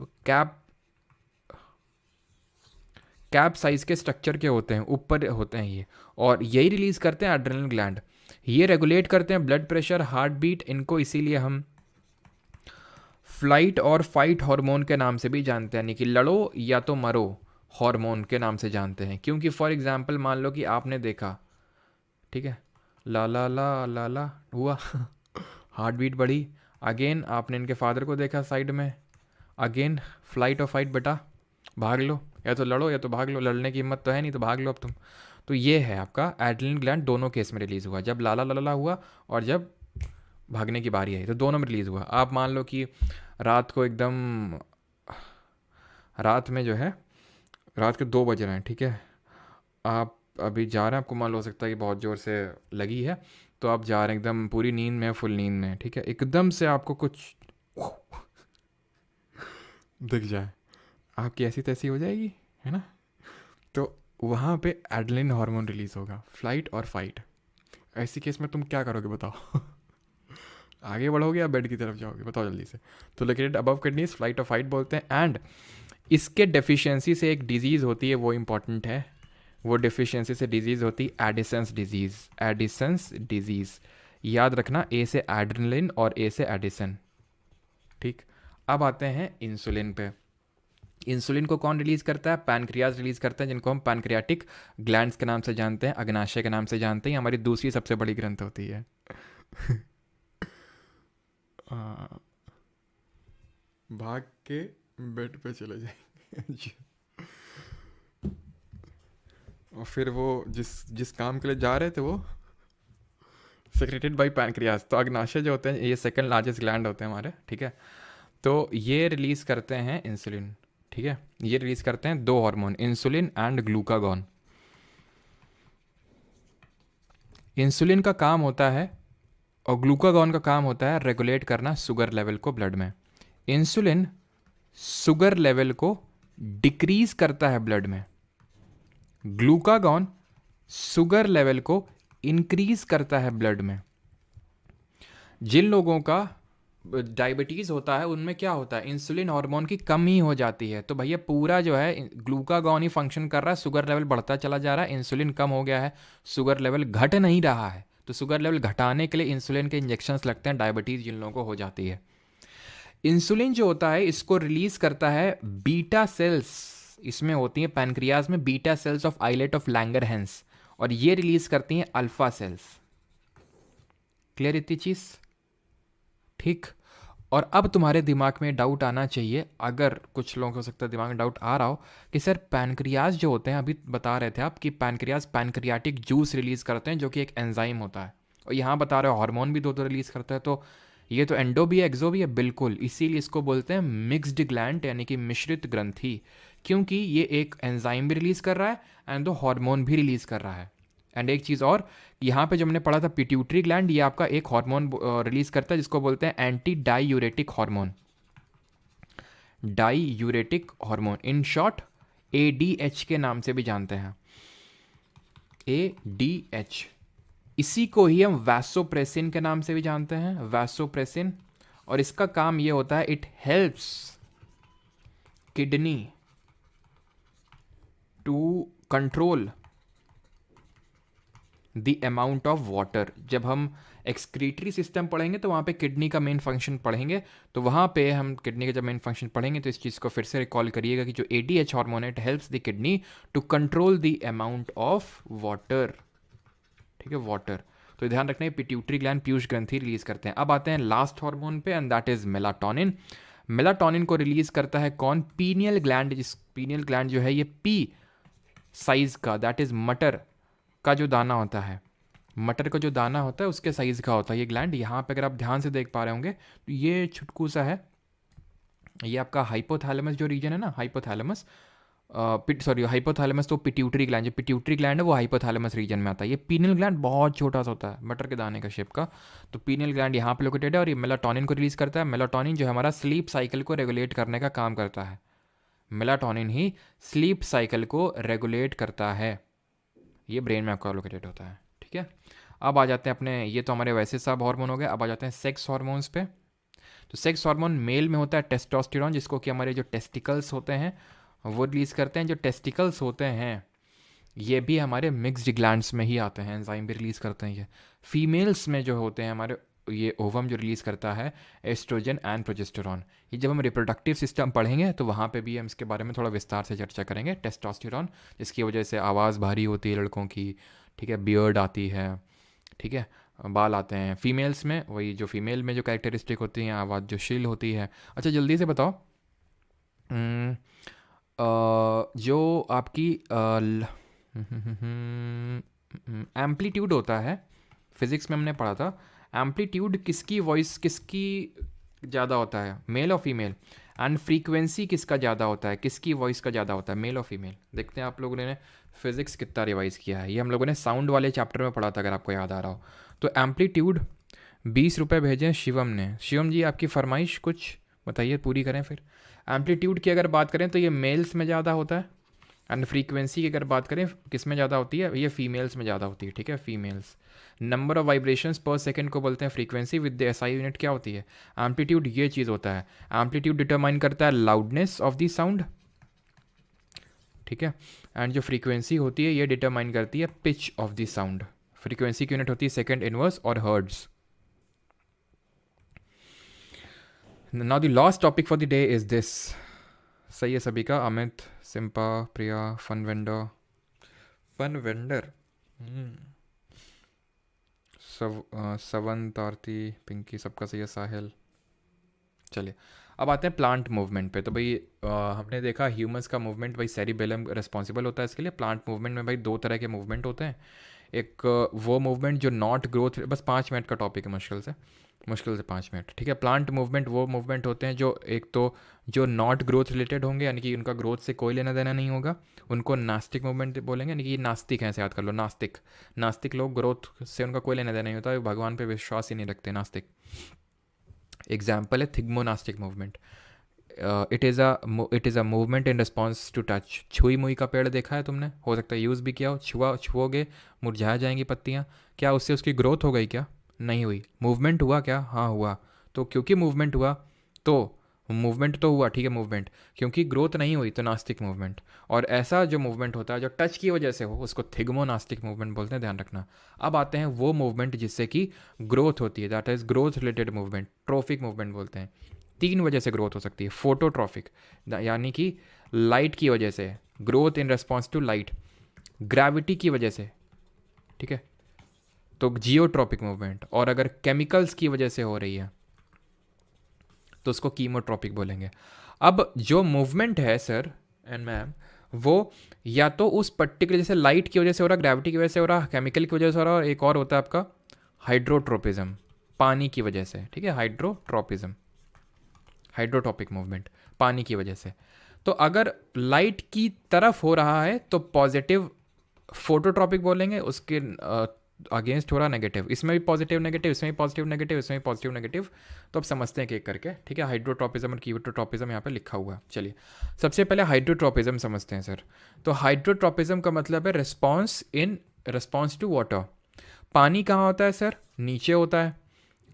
A: कैप साइज के स्ट्रक्चर के होते हैं, ऊपर होते हैं ये, और यही रिलीज़ करते हैं एड्रेनलिन ग्लैंड। ये रेगुलेट करते हैं ब्लड प्रेशर, हार्ट बीट, इनको इसीलिए हम फ्लाइट और फाइट हार्मोन के नाम से भी जानते हैं, यानी कि लड़ो या तो मरो हार्मोन के नाम से जानते हैं। क्योंकि फॉर एग्जांपल मान लो कि आपने देखा, ठीक है, ला ला ला ला ला हुआ हार्ट बीट बढ़ी, अगेन आपने इनके फादर को देखा साइड में, अगेन फ्लाइट और फाइट, बेटा भाग लो, या तो लड़ो या तो भाग लो, लड़ने की हिम्मत तो है नहीं तो भाग लो अब तुम। तो ये है आपका एड्रेनलिन ग्लैंड, दोनों केस में रिलीज़ हुआ, जब लाला लाला हुआ और जब भागने की बारी आई, तो दोनों में रिलीज़ हुआ। आप मान लो कि रात को एकदम, रात में जो है, रात के 2 बज रहे हैं, ठीक है, आप अभी जा रहे हैं, आपको मान लो हो सकता है कि बहुत ज़ोर से लगी है, तो आप जा रहे हैं एकदम पूरी नींद में, फुल नींद में, ठीक है, एकदम से आपको कुछ दिख जाए, आपकी ऐसी तैसी हो जाएगी, है ना। तो वहाँ पे एड्रेनलिन हार्मोन रिलीज़ होगा, फ्लाइट और फाइट। ऐसी केस में तुम क्या करोगे बताओ? आगे बढ़ोगे या बेड की तरफ जाओगे, बताओ जल्दी से। तो लोकेटेड अबव किडनीज, फ्लाइट और फाइट बोलते हैं। एंड इसके डेफिशिएंसी से एक डिजीज़ होती है, वो इंपॉर्टेंट है, वो डेफिशिएंसी से डिजीज़ होती है एडिसन्स डिजीज़। एडिसन्स डिजीज़ याद रखना, ए से एड्रेनलिन और ए से एडिसन, ठीक। अब आते हैं इंसुलिन पे। इंसुलिन को कौन रिलीज़ करता है? पैनक्रियाज रिलीज़ करता है, जिनको हम पैनक्रियाटिक ग्लैंड्स के नाम से जानते हैं, अग्नाशय के नाम से जानते हैं। हमारी दूसरी सबसे बड़ी ग्रंथ होती है भाग के बेड पे चले जाएंगे और फिर वो जिस काम के लिए जा रहे थे वो सेक्रेटेड बाय पैनक्रियाज। तो अग्नाशय जो होते हैं ये सेकंड लार्जेस्ट ग्लैंड होते हैं हमारे, ठीक है। तो ये रिलीज़ करते हैं इंसुलिन, ठीक है। ये रिलीज़ करते हैं 2 hormone, insulin and glucagon. Insulin का काम होता है और ग्लूकागॉन का काम होता है रेगुलेट करना शुगर लेवल को ब्लड में। इंसुलिन शुगर लेवल को डिक्रीज करता है ब्लड में, ग्लूकागॉन शुगर लेवल को इंक्रीज करता है ब्लड में। जिन लोगों का डायबिटीज़ होता है उनमें क्या होता है, इंसुलिन हार्मोन की कमी हो जाती है, तो भैया पूरा जो है ग्लूकागॉन ही फंक्शन कर रहा है, शुगर लेवल बढ़ता चला जा रहा है, इंसुलिन कम हो गया है, शुगर लेवल घट नहीं रहा है। तो शुगर लेवल घटाने के लिए इंसुलिन के इंजेक्शंस लगते हैं, डायबिटीज़ जिन लोगों को हो जाती है। इंसुलिन जो होता है इसको रिलीज करता है बीटा सेल्स, इसमें होती हैं पैनक्रियाज में beta cells of islet of Langerhans, और ये रिलीज करती हैं अल्फा सेल्स। क्लियर इतनी चीज, ठीक। और अब तुम्हारे दिमाग में डाउट आना चाहिए, अगर कुछ लोगों को हो सकता है दिमाग में डाउट आ रहा हो कि सर पैनक्रियाज जो होते हैं, अभी बता रहे थे आप कि पैनक्रियाज पैनक्रियाटिक जूस रिलीज करते हैं जो कि एक एंजाइम होता है, और यहाँ बता रहे हो हार्मोन भी 2 रिलीज करता है, तो ये तो एंडो भी है एक्सो भी है, बिल्कुल, इसीलिए इसको बोलते हैं मिक्स्ड ग्लैंड, यानी कि मिश्रित ग्रंथि, क्योंकि ये एक एंजाइम भी रिलीज कर रहा है एंड दो हार्मोन भी रिलीज कर रहा है। एंड एक चीज़ और, यहाँ पे जो हमने पढ़ा था पिट्यूटरी ग्लैंड, ये आपका एक हार्मोन रिलीज करता है जिसको बोलते हैं anti diuretic hormone, diuretic hormone, in short ADH के नाम से भी जानते हैं, ADH। इसी को ही हम वैसोप्रेसिन के नाम से भी जानते हैं, वैसोप्रेसिन। और इसका काम ये होता है, it helps kidney to control the amount of water. जब हम एक्सक्रीटरी सिस्टम पढ़ेंगे तो वहाँ पे किडनी का मेन फंक्शन पढ़ेंगे, तो वहाँ पे हम किडनी का जब मेन फंक्शन पढ़ेंगे तो इस चीज़ को फिर से रिकॉल करिएगा कि जो ADH hormone it helps the kidney to control the amount of water, ठीक है, वाटर। तो ध्यान रखना है पिट्यूटरी ग्लैंड पीयूष ग्रंथि रिलीज करते हैं। अब आते हैं लास्ट हार्मोन पे and that is melatonin. Melatonin को रिलीज करता है कौन? Pineal gland. जिस पीनियल ग्लैंड जो है ये पी साइज का, दैट इज मटर का जो दाना होता है, मटर का जो दाना होता है उसके साइज का होता है ये ग्लैंड। यहाँ पे अगर आप ध्यान से देख पा रहे होंगे तो ये छुटकू सा है, ये आपका हाइपोथैलेमस जो रीजन है ना, हाइपोथैलेमस, सॉरी हाइपोथैलेमस तो पिट्यूटरी ग्लैंड, जो पिट्यूटरी ग्लैंड है वो हाइपोथैलेमस रीजन में आता है। ये पीनियल ग्लैंड बहुत छोटा सा होता है, मटर के दाने का शेप का, तो पीनियल ग्लैंड यहाँ पे लोकेटेड है और ये मेलाटोनिन को रिलीज करता है। मेलाटोनिन जो है हमारा स्लीप साइकिल को रेगुलेट करने का काम करता है, मेलाटोनिन ही स्लीप साइकिल को रेगुलेट करता है, ये ब्रेन में आपका लोकेटेड होता है। ठीक है, अब आ जाते हैं अपने, ये तो हमारे वैसे सब हार्मोन हो गए, अब आ जाते हैं सेक्स हार्मोन्स पे। तो सेक्स हार्मोन मेल में होता है टेस्टोस्टेरोन, जिसको कि हमारे जो टेस्टिकल्स होते हैं वो रिलीज करते हैं। जो टेस्टिकल्स होते हैं ये भी हमारे मिक्स्ड ग्लैंड्स में ही आते हैं, एंजाइम भी रिलीज करते हैं ये। फीमेल्स में जो होते हैं हमारे, ये ओवम जो रिलीज करता है एस्ट्रोजन एंड प्रोजेस्टेरॉन। ये जब हम रिप्रोडक्टिव सिस्टम पढ़ेंगे तो वहाँ पे भी हम इसके बारे में थोड़ा विस्तार से चर्चा करेंगे। टेस्टोस्टेरॉन जिसकी वजह से आवाज़ भारी होती है लड़कों की, ठीक है, बियर्ड आती है, ठीक है, बाल आते हैं। फीमेल्स में वही जो फीमेल में जो कैरेक्टरिस्टिक होती हैं, आवाज़ जो शिल होती है। अच्छा जल्दी से बताओ, जो आपकी एम्पलीट्यूड होता है, फिजिक्स में हमने पढ़ा था, एम्पलीट्यूड किसकी वॉइस किसकी ज़्यादा होता है, मेल और फीमेल? एंड फ्रीक्वेंसी किसका ज़्यादा होता है, किसकी वॉइस का ज़्यादा होता है, मेल और फीमेल? देखते हैं आप लोगों ने फिजिक्स कितना रिवाइज किया है। ये हम लोगों ने साउंड वाले चैप्टर में पढ़ा था अगर आपको याद आ रहा हो। तो एम्पलीट्यूड 20 रुपये भेजे शिवम ने। शिवम जी आपकी फरमाइश कुछ बताइए, पूरी करें फिर। एम्पलीट्यूड की अगर बात करें तो ये मेल्स में ज़्यादा होता है, एंड फ्रीक्वेंसी की अगर बात करें किस में ज़्यादा होती है, ये फीमेल्स में ज़्यादा होती है। ठीक है, फीमेल्स। नंबर ऑफ वाइब्रेशंस पर सेकंड को बोलते हैं frequency, with the SI unit क्या होती है? एम्पलीट्यूड। ये चीज़ होता है, एम्पलीट्यूड डिटरमाइन करता है लाउडनेस ऑफ द साउंड, ठीक है, एंड जो फ्रीक्वेंसी होती है ये डिटरमाइन करती है pitch of the sound. Frequency की यूनिट होती है सेकंड इनवर्स और hertz. Now the last topic for the day is this. सही है सभी का? अमित, सिंपा, प्रिया, फन वेंडर, फन वेंडर, सवंत, आरती, पिंकी, सबका सही है, साहिल। चलिए अब आते हैं प्लांट मूवमेंट पे। तो भाई हमने देखा ह्यूमंस का मूवमेंट, भाई सेरिबेलम रिस्पॉन्सिबल होता है इसके लिए। प्लांट मूवमेंट में भाई दो तरह के मूवमेंट होते हैं, एक वो मूवमेंट जो नॉट ग्रोथ, बस 5 मिनट का टॉपिक है, मुश्किल से 5 मिनट, ठीक है। प्लांट मूवमेंट वो मूवमेंट होते हैं जो एक तो जो नॉट ग्रोथ रिलेटेड होंगे, यानी कि उनका ग्रोथ से कोई लेना देना नहीं होगा, उनको नास्तिक मूवमेंट बोलेंगे। यानी कि नास्तिक हैं, ऐसे याद कर लो, नास्तिक लोग, ग्रोथ से उनका कोई लेना देना नहीं होता, भगवान पे विश्वास ही नहीं रखते नास्तिक। एग्जाम्पल है thigmonastic movement. It is a movement in response to touch. छुई मुई का पेड़ देखा है तुमने, हो सकता है यूज़ भी किया हो। छुओगे मुरझा जाएंगी पत्तियाँ, क्या उससे उसकी ग्रोथ हो गई? क्या नहीं हुई। मूवमेंट हुआ क्या? हाँ हुआ। तो क्योंकि मूवमेंट हुआ तो मूवमेंट तो हुआ, ठीक है, मूवमेंट, क्योंकि ग्रोथ नहीं हुई तो नास्तिक मूवमेंट। और ऐसा जो मूवमेंट होता है जो टच की वजह से हो उसको थिग्मोनास्टिक मूवमेंट बोलते हैं, ध्यान रखना। अब आते हैं वो मूवमेंट जिससे कि ग्रोथ होती है, that is growth related movement, trophic movement बोलते हैं। 3 वजह से ग्रोथ हो सकती है। फोटोट्रॉफिक यानी कि लाइट की वजह से, growth in response to light. Gravity की वजह से, ठीक है, तो जियोट्रॉपिक मूवमेंट। और अगर केमिकल्स की वजह से हो रही है तो उसको कीमोट्रॉपिक बोलेंगे। अब जो मूवमेंट है सर एंड मैम, वो या तो उस पर्टिकुलर, जैसे लाइट की वजह से हो रहा, ग्रेविटी की वजह से हो रहा, केमिकल की वजह से हो रहा, और एक और होता है आपका हाइड्रोट्रोपिज्म, पानी की वजह से, ठीक है, हाइड्रोट्रोपिज्म, हाइड्रोटॉपिक मूवमेंट, पानी की वजह से। तो अगर लाइट की तरफ हो रहा है तो पॉजिटिव फोटोट्रॉपिक बोलेंगे, उसके अगेंस्ट हो रहा नेगेटिव। इसमें भी पॉजिटिव नेगेटिव, इसमें भी पॉजिटिव नेगेटिव, इसमें भी पॉजिटिव नेगेटिव। तो अब समझते हैं एक करके, ठीक है। हाइड्रोट्रॉपिज्म और कीटोट्रॉपिज्म यहाँ पे लिखा हुआ है। चलिए सबसे पहले हाइड्रोट्रॉपिज्म समझते हैं सर। तो हाइड्रोट्रॉपिज्म का मतलब है रिस्पॉन्स टू वाटर। पानी कहाँ होता है सर? नीचे होता है।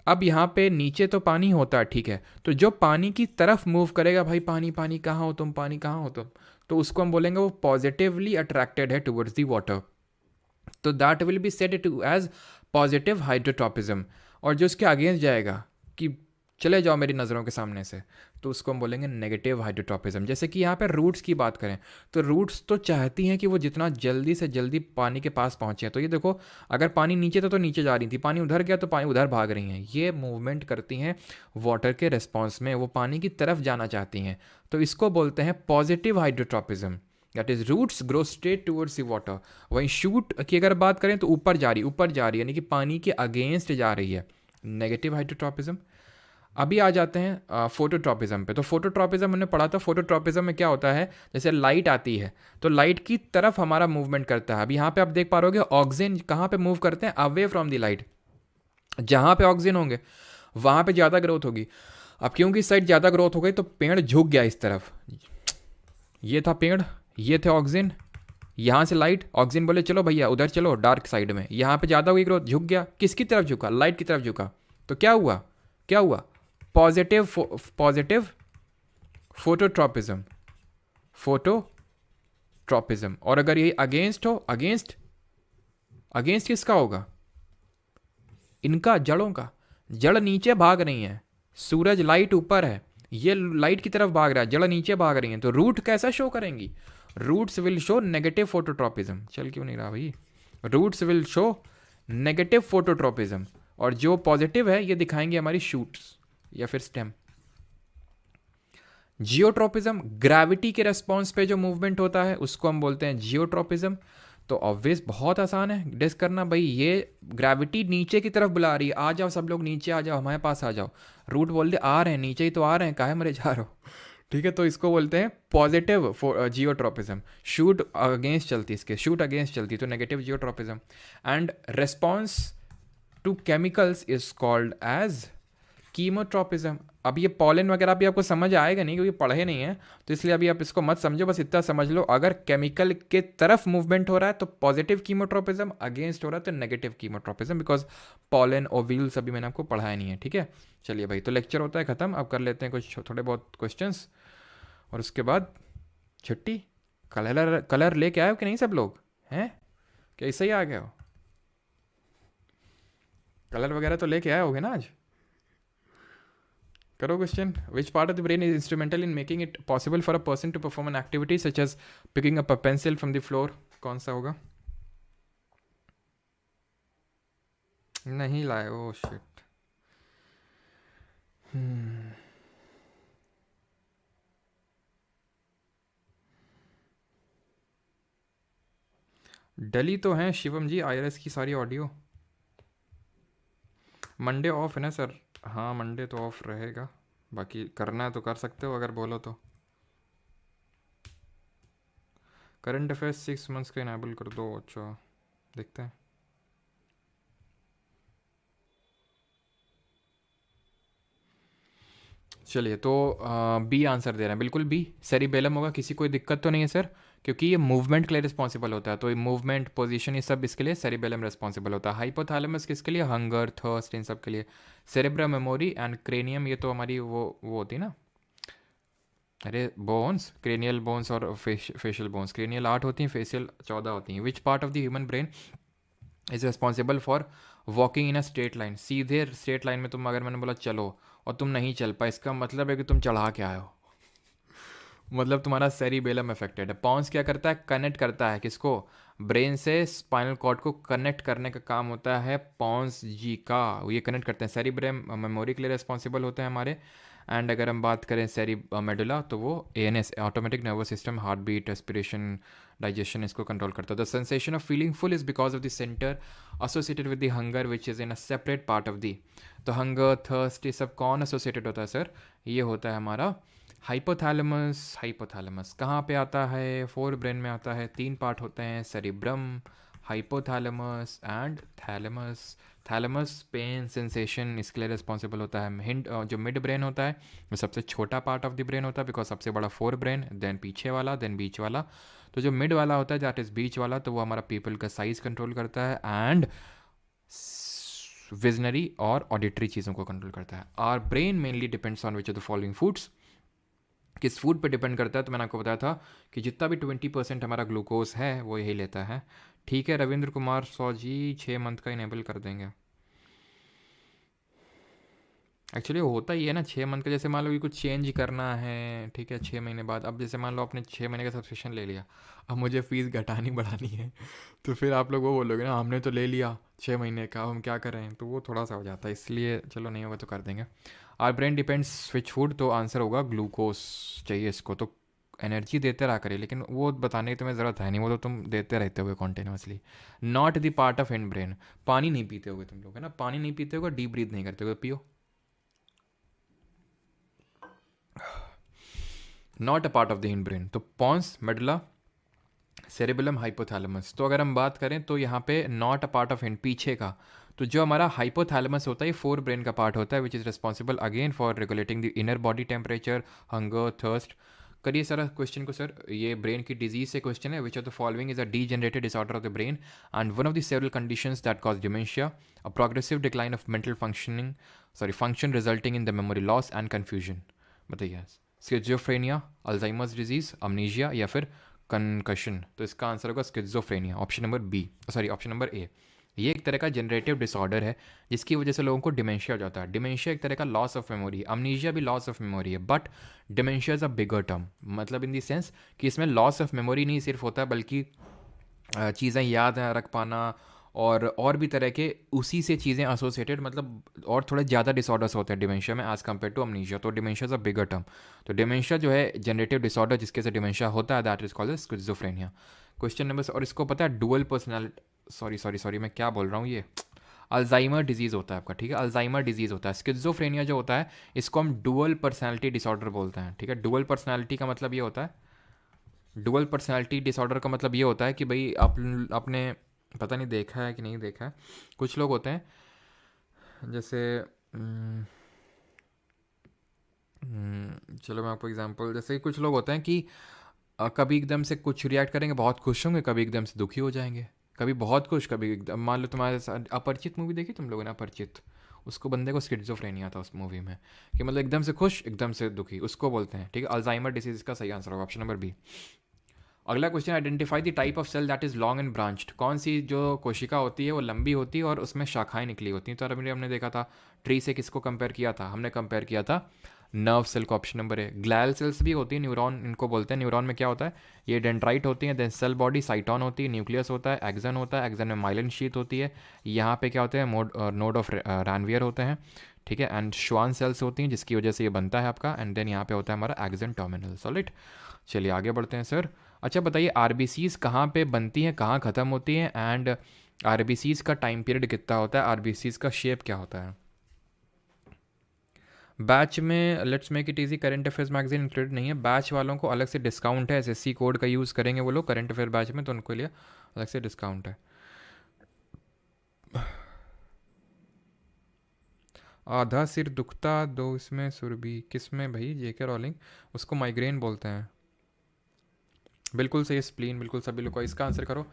A: अब यहाँ पे नीचे तो पानी होता है, ठीक है, तो जो पानी की तरफ मूव करेगा, भाई पानी पानी कहाँ हो तुम, पानी कहाँ हो तुम, तो उसको हम बोलेंगे वो पॉजिटिवली अट्रैक्टेड है टुवर्ड्स दी वाटर, तो that will be said to as positive hydrotropism. और जो उसके अगेंस्ट जाएगा कि चले जाओ मेरी नज़रों के सामने से, तो उसको हम बोलेंगे नेगेटिव हाइड्रोट्रॉपिज्म। जैसे कि यहाँ पे रूट्स की बात करें तो रूट्स तो चाहती हैं कि वो जितना जल्दी से जल्दी पानी के पास पहुँचे। तो ये देखो, अगर पानी नीचे था तो नीचे जा रही थी, पानी उधर गया तो पानी उधर भाग रही हैं। ये मूवमेंट करती हैं वाटर के रिस्पॉन्स में, वो पानी की तरफ जाना चाहती हैं। तो इसको बोलते हैं positive hydrotropism, that is roots grow straight towards the water. वहीं शूट की अगर बात करें तो ऊपर जा रही यानी कि पानी के अगेंस्ट जा रही है, नेगेटिव हाइड्रोट्रॉपिज्म। अभी आ जाते हैं फोटोट्रॉपिज्म पे। तो फोटोट्रॉपिज्म हमने पढ़ा था, फोटोट्रॉपिज्म में क्या होता है, जैसे लाइट आती है तो लाइट की तरफ हमारा मूवमेंट करता है। अब यहाँ पे आप देख पा रहे हो ऑक्सीजन कहाँ पे मूव करते हैं, अवे फ्रॉम द लाइट। जहाँ पे ऑक्सीजन होंगे वहाँ पे ज़्यादा ग्रोथ होगी। अब क्योंकि इस साइड ज़्यादा ग्रोथ हो गई तो पेड़ झुक गया इस तरफ, ये था पेड़, ये थे ऑक्सीजन, यहाँ से लाइट, ऑक्सीजन बोले चलो भैया उधर चलो डार्क साइड में, यहाँ पे ज़्यादा हुई ग्रोथ, झुक गया। किसकी तरफ झुका, लाइट की तरफ झुका। तो क्या हुआ, क्या हुआ, पॉजिटिव फोटोट्रॉपिज्म, फोटोट्रॉपिज्म। और अगर ये अगेंस्ट हो, अगेंस्ट किसका होगा, इनका, जड़ों का। जड़ नीचे भाग रही है, सूरज लाइट ऊपर है, ये लाइट की तरफ भाग रहा है, जड़ नीचे भाग रही है। तो रूट कैसा शो करेंगी, roots will show negative phototropism. चल क्यों नहीं रहा भाई, roots will show negative phototropism, और जो पॉजिटिव है ये दिखाएंगे हमारी शूट्स या फिर स्टेम। जियोट्रोपिज्म, ग्रेविटी के रेस्पॉन्स पे जो मूवमेंट होता है उसको हम बोलते हैं जियोट्रोपिज्म। तो ऑब्वियस बहुत आसान है गेस करना भाई, ये ग्रेविटी नीचे की तरफ बुला रही है, आ जाओ सब लोग नीचे आ जाओ, हमारे पास आ जाओ। रूट बोल दे आ रहे हैं, नीचे ही तो आ रहे हैं, काहे मरे जा रहे हो। ठीक है, तो इसको बोलते हैं पॉजिटिव जियोट्रोपिज्म। शूट अगेंस्ट चलती, इसके शूट अगेंस्ट चलती तो negative geotropism. And response to chemicals is called as chemotropism. अब ये पॉलन वगैरह भी आपको समझ आएगा नहीं क्योंकि पढ़े नहीं है, तो इसलिए अभी आप इसको मत समझो, बस इतना समझ लो, अगर केमिकल के तरफ मूवमेंट हो रहा है तो पॉजिटिव कीमोट्रोपिज्म, अगेंस्ट हो रहा है तो negative chemotropism, because pollen ovules अभी मैंने आपको पढ़ाया नहीं है। ठीक है, चलिए भाई, तो लेक्चर होता है ख़त्म। अब कर लेते हैं कुछ थोड़े बहुत क्वेश्चंस और उसके बाद छुट्टी। कलर लेके आए हो कि नहीं सब लोग, हैं क्या ऐसे ही आ गए हो, कलर वगैरह तो लेके आए होगे ना आज। करो question, which part of the brain is instrumental in making it possible for a person to perform an activity such as picking up a pencil from the floor. कौन सा होगा, नहीं लाए, ओ शिट। डली तो हैं शिवम जी आईआरएस की सारी ऑडियो। मंडे ऑफ है ना सर, हाँ मंडे तो ऑफ रहेगा, बाकी करना है तो कर सकते हो अगर बोलो तो। करंट अफेयर्स 6 मंथ्स का इनेबल कर दो, अच्छा देखते हैं। चलिए, तो बी आंसर दे रहे हैं, बिल्कुल बी सेरिबेलम होगा। किसी कोई दिक्कत तो नहीं है सर, क्योंकि ये मूवमेंट के लिए रिस्पॉन्सिबल होता है, तो ये मूवमेंट पोजीशन ये सब इसके लिए सेरिबेलम रिस्पॉन्सिबल होता है। हाइपोथैलेमस किसके लिए, हंगर थर्स्ट इन सब के लिए। सेरेब्रम मेमोरी एंड क्रेनियम ये तो हमारी वो होती है ना, अरे बोन्स, क्रेनियल बोन्स और फेशियल बोन्स। क्रेनियल 8 होती हैं, फेशियल 14 होती हैं। विच part of the human brain is responsible for walking in a straight line. सीधे स्ट्रेट लाइन में तुम, अगर मैंने बोला चलो और तुम नहीं चल पाए, इसका मतलब है कि तुम चढ़ा के आए हो, मतलब तुम्हारा सेरिबेलम अफेक्टेड है। पॉन्स क्या करता है, कनेक्ट करता है किसको, ब्रेन से स्पाइनल कॉर्ड को कनेक्ट करने का काम होता है पॉन्स जी का, ये कनेक्ट करते हैं। सेरिब्रम मेमोरी के लिए रिस्पॉन्सिबल होते हैं हमारे। एंड अगर हम बात करें मेडुला तो वो ANS, automatic nervous system, heart beat, respiration, digestion, इसको कंट्रोल करता है। The sensation of feeling full is because of the centre associated with the hunger which is in a separate part of the. तो hunger, thirst, ये सब कौन associated होता है sir, ये होता है हमारा हाइपोथैलेमस। हाइपोथैलेमस कहाँ पे आता है, फोर ब्रेन में आता है। 3 पार्ट होते हैं, cerebrum, hypothalamus and thalamus. Thalamus pain sensation इसके लिए रिस्पॉन्सिबल होता है। हिंड जो मिड ब्रेन होता है वो सबसे छोटा पार्ट ऑफ द ब्रेन होता है, बिकॉज सबसे बड़ा फोर ब्रेन, देन पीछे वाला, देन बीच वाला। तो जो मिड वाला होता है दैट इज़ बीच वाला, तो वो हमारा पीपल का साइज कंट्रोल करता है एंड विजनरी और ऑडिटरी चीज़ों को कंट्रोल करता है। Our brain mainly depends on which of the following foods. किस फूड पे डिपेंड करता है, तो मैंने आपको बताया था कि जितना भी 20% हमारा ग्लूकोज है वो यही लेता है। ठीक है रविंद्र कुमार 100 जी, 6 मंथ का इनेबल कर देंगे। एक्चुअली होता ही है ना 6 मंथ का, जैसे मान लो कि कुछ चेंज करना है, ठीक है, 6 महीने बाद। अब जैसे मान लो आपने 6 महीने का सब्सक्रिप्शन ले लिया, अब मुझे फ़ीस घटानी बढ़ानी है तो फिर आप लोग वो बोलोगे ना, हमने तो ले लिया 6 महीने का, अब हम क्या करें, तो वो थोड़ा सा हो जाता है, इसलिए चलो नहीं होगा तो कर देंगे। Our brain depends switch food, तो आंसर होगा ग्लूकोज चाहिए इसको, तो एनर्जी देते रहा करिए, लेकिन वो बताने की तुम्हें ज़रूरत है नहीं, वो तो तुम देते रहते होगे continuously. Not the part of in brain, पानी नहीं पीते होगे तुम लोग, है ना, पानी नहीं पीते होगे, डीप ब्रीथ नहीं करते होगे, पियो। Not a part of the hind brain, तो पॉन्स, मेडुला, सेरेबेलम, हाइपोथैलेमस। तो अगर हम बात करें तो यहाँ पे not a part of hind, पीछे का, तो जो हमारा हाइपोथैलेमस होता है ये फोर ब्रेन का पार्ट होता है, which is responsible again for regulating the inner body temperature, hunger, thirst. करिए सर क्वेश्चन को, सर ये ब्रेन की डिजीज से क्वेश्चन है, which of the following is a degenerated disorder of the brain and one of the several conditions that cause dementia, a progressive decline of mental functioning, sorry function resulting in the memory loss and confusion. बताइए, schizophrenia, Alzheimer's disease, amnesia, या फिर concussion. तो इसका answer होगा schizophrenia, option number B, sorry option number A. ये एक तरह का जनरेटिव डिसऑर्डर है जिसकी वजह से लोगों को डिमेंशिया हो जाता है। डिमेंशिया एक तरह का लॉस ऑफ मेमोरी है, अमनीशिया भी लॉस ऑफ मेमोरी है, but dementia is a bigger term, मतलब इन द सेंस कि इसमें लॉस ऑफ मेमोरी नहीं सिर्फ होता है, बल्कि चीज़ें याद रख पाना और भी तरह के उसी से चीज़ें एसोसिएटेड, मतलब और थोड़े ज़्यादा डिसऑर्डर्स होते हैं डिमेंशिया में एज़ कम्पेयर टू अमनीशिया। तो dementia is a bigger term. तो डिमेंशिया जो है जनरेटिव डिसऑर्डर जिसके से डिमेंशिया होता है, that is called schizophrenia. Question number, और इसको पता है डुअल पर्सनैलिटी, सॉरी मैं क्या बोल रहा हूँ, ये अल्जाइमर डिजीज़ होता है आपका, ठीक है, अल्जाइमर डिजीज़ होता है। स्किज़ोफ्रेनिया जो होता है इसको हम डुअल पर्सनैलिटी डिसऑर्डर बोलते हैं, ठीक है। डुअल पर्सनैलिटी का मतलब ये होता है, डुअल पर्सनालिटी डिसऑर्डर का मतलब ये होता है कि भाई आप आपने पता नहीं देखा है कि नहीं देखा है, कुछ लोग होते हैं जैसे चलो मैं आपको एग्जांपल, जैसे कुछ लोग होते हैं कि कभी एकदम से कुछ रिएक्ट करेंगे, बहुत खुश होंगे, कभी एकदम से दुखी हो जाएंगे, कभी बहुत खुश, कभी एकदम, मान लो तुम्हारे साथ अपरिचित मूवी देखी तुम लोगों ने, अपरिचित, उसको बंदे को स्किज़ोफ्रेनिया था उस मूवी में, कि मतलब एकदम से खुश एकदम से दुखी, उसको बोलते हैं, ठीक है, अल्जाइमर डिसीज का सही आंसर होगा ऑप्शन नंबर बी। अगला question, identify the type of cell that is long and branched. कौन सी जो कोशिका होती है वो लंबी होती है और उसमें शाखाएं निकली होती हैं। तो अभी हमने देखा था ट्री से किसको कंपेयर किया था, हमने कंपेयर किया था नर्व सेल को, ऑप्शन नंबर है। ग्लैल सेल्स भी होती है, न्यूरॉन इनको बोलते हैं। न्यूरॉन में क्या होता है, ये डेंड्राइट होती है, देन सेल बॉडी, साइटॉन होती है, न्यूक्लियस होता है, एक्सन होता है, एक्सन में माइलिन शीथ होती है, यहाँ पे क्या होते हैं, नोड ऑफ रैनवियर होते हैं, ठीक है, एंड श्वान सेल्स होती हैं जिसकी वजह से ये बनता है आपका, एंड देन यहाँ पे होता है हमारा एक्सन टर्मिनल, सॉलिड। चलिए आगे बढ़ते हैं सर। अच्छा बताइए, आरबीसीज कहाँ पे बनती हैं, कहाँ ख़त्म होती हैं, एंड आरबीसीज का टाइम पीरियड कितना होता है, आरबीसीज का शेप क्या होता है। बैच में let's make it easy, current affairs magazine included नहीं है, बैच वालों को अलग से डिस्काउंट है, एसएससी कोड का यूज़ करेंगे वो लोग करंट अफेयर बैच में, तो उनको लिए अलग से डिस्काउंट है। आधा सिर दुखता, दो इसमें सुरभि, किस में भाई, जेके रॉलिंग, उसको माइग्रेन बोलते हैं। बिल्कुल सही, स्प्लीन, बिल्कुल सभी लोग को इसका आंसर करो।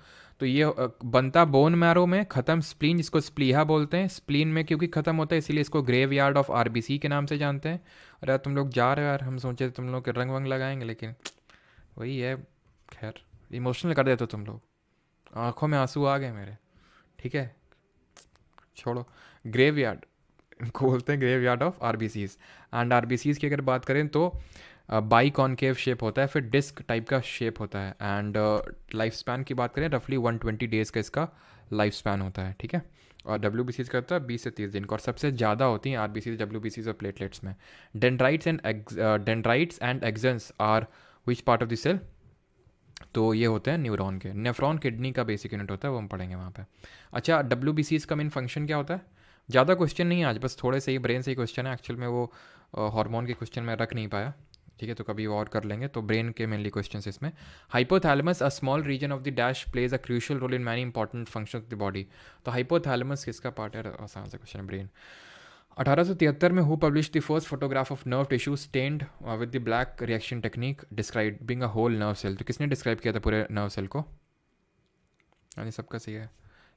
A: तो ये बनता बोन मैरो में, ख़त्म स्प्लीन, जिसको स्प्लीहा बोलते हैं, स्प्लीन में क्योंकि ख़त्म होता है इसीलिए इसको ग्रेव यार्ड ऑफ आरबीसी के नाम से जानते हैं। अरे यार तुम लोग जा रहे हो यार, हम सोचे तुम लोग के रंग वंग लगाएंगे, लेकिन वही है, खैर इमोशनल कर देते हो तुम लोग, आंखों में आंसू आ गए मेरे, ठीक है, छोड़ो। ग्रेव यार्ड इनको बोलते हैं, grave yard of RBCs. And RBCs की अगर बात करें तो बाई कॉनकेव शेप होता है, फिर डिस्क टाइप का शेप होता है, एंड लाइफ स्पैन की बात करें रफली 120 डेज़ का इसका लाइफ स्पैन होता है, ठीक है। और डब्ल्यू बी सीज का होता है 20 से 30 दिन का, और सबसे ज़्यादा होती हैं R B Cs, W B Cs और प्लेटलेट्स में। Dendrites and axons are which part of the cell, तो ये होते हैं न्यूरॉन के। नेफ्रॉन किडनी का बेसिक यूनिट होता है, वो हम पढ़ेंगे वहाँ पे। अच्छा डब्ल्यू बी सीज का मेन फंक्शन क्या होता है, ज़्यादा क्वेश्चन नहीं है आज, बस थोड़े से ही ब्रेन से ही क्वेश्चन है, एक्चुअल में वो हार्मोन के क्वेश्चन में रख नहीं पाया, ठीक है, तो कभी और कर लेंगे। तो ब्रेन के मेनली क्वेश्चन इसमें। Hypothalamus, a small region of the dash, plays a crucial role in many important function of the body. तो हाइपोथैलेमस किसका पार्ट है, आसान सा क्वेश्चन है, ब्रेन। 1873 में who publish the first photograph of nerve tissue stained with the black reaction technique describing a whole nerve cell. तो किसने describe किया था पूरे नर्व सेल को, यानी सबका सही है।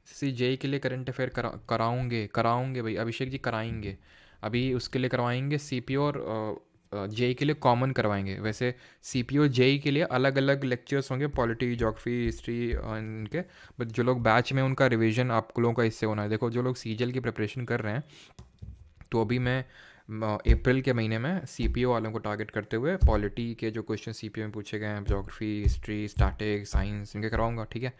A: सी जे के लिए करंट अफेयर कराऊंगे भाई, अभिषेक जी कराएंगे, अभी उसके लिए करवाएंगे सी पी और जे के लिए कॉमन करवाएंगे। वैसे सी पी और जे के लिए अलग अलग लेक्चर्स होंगे, पॉलिटी, ज्योग्राफी, हिस्ट्री इनके, बट जो लोग बैच में उनका रिवीजन आप लोगों का इससे होना है। देखो जो लोग सीजल की प्रिपरेशन कर रहे हैं, तो अभी मैं अप्रैल के महीने में सीपीओ वालों को टारगेट करते हुए पॉलिटी के जो क्वेश्चन सीपीओ में पूछे गए हैं, ज्योग्राफी, हिस्ट्री, स्टैटिक्स, साइंस, इनके करवाऊंगा, ठीक है।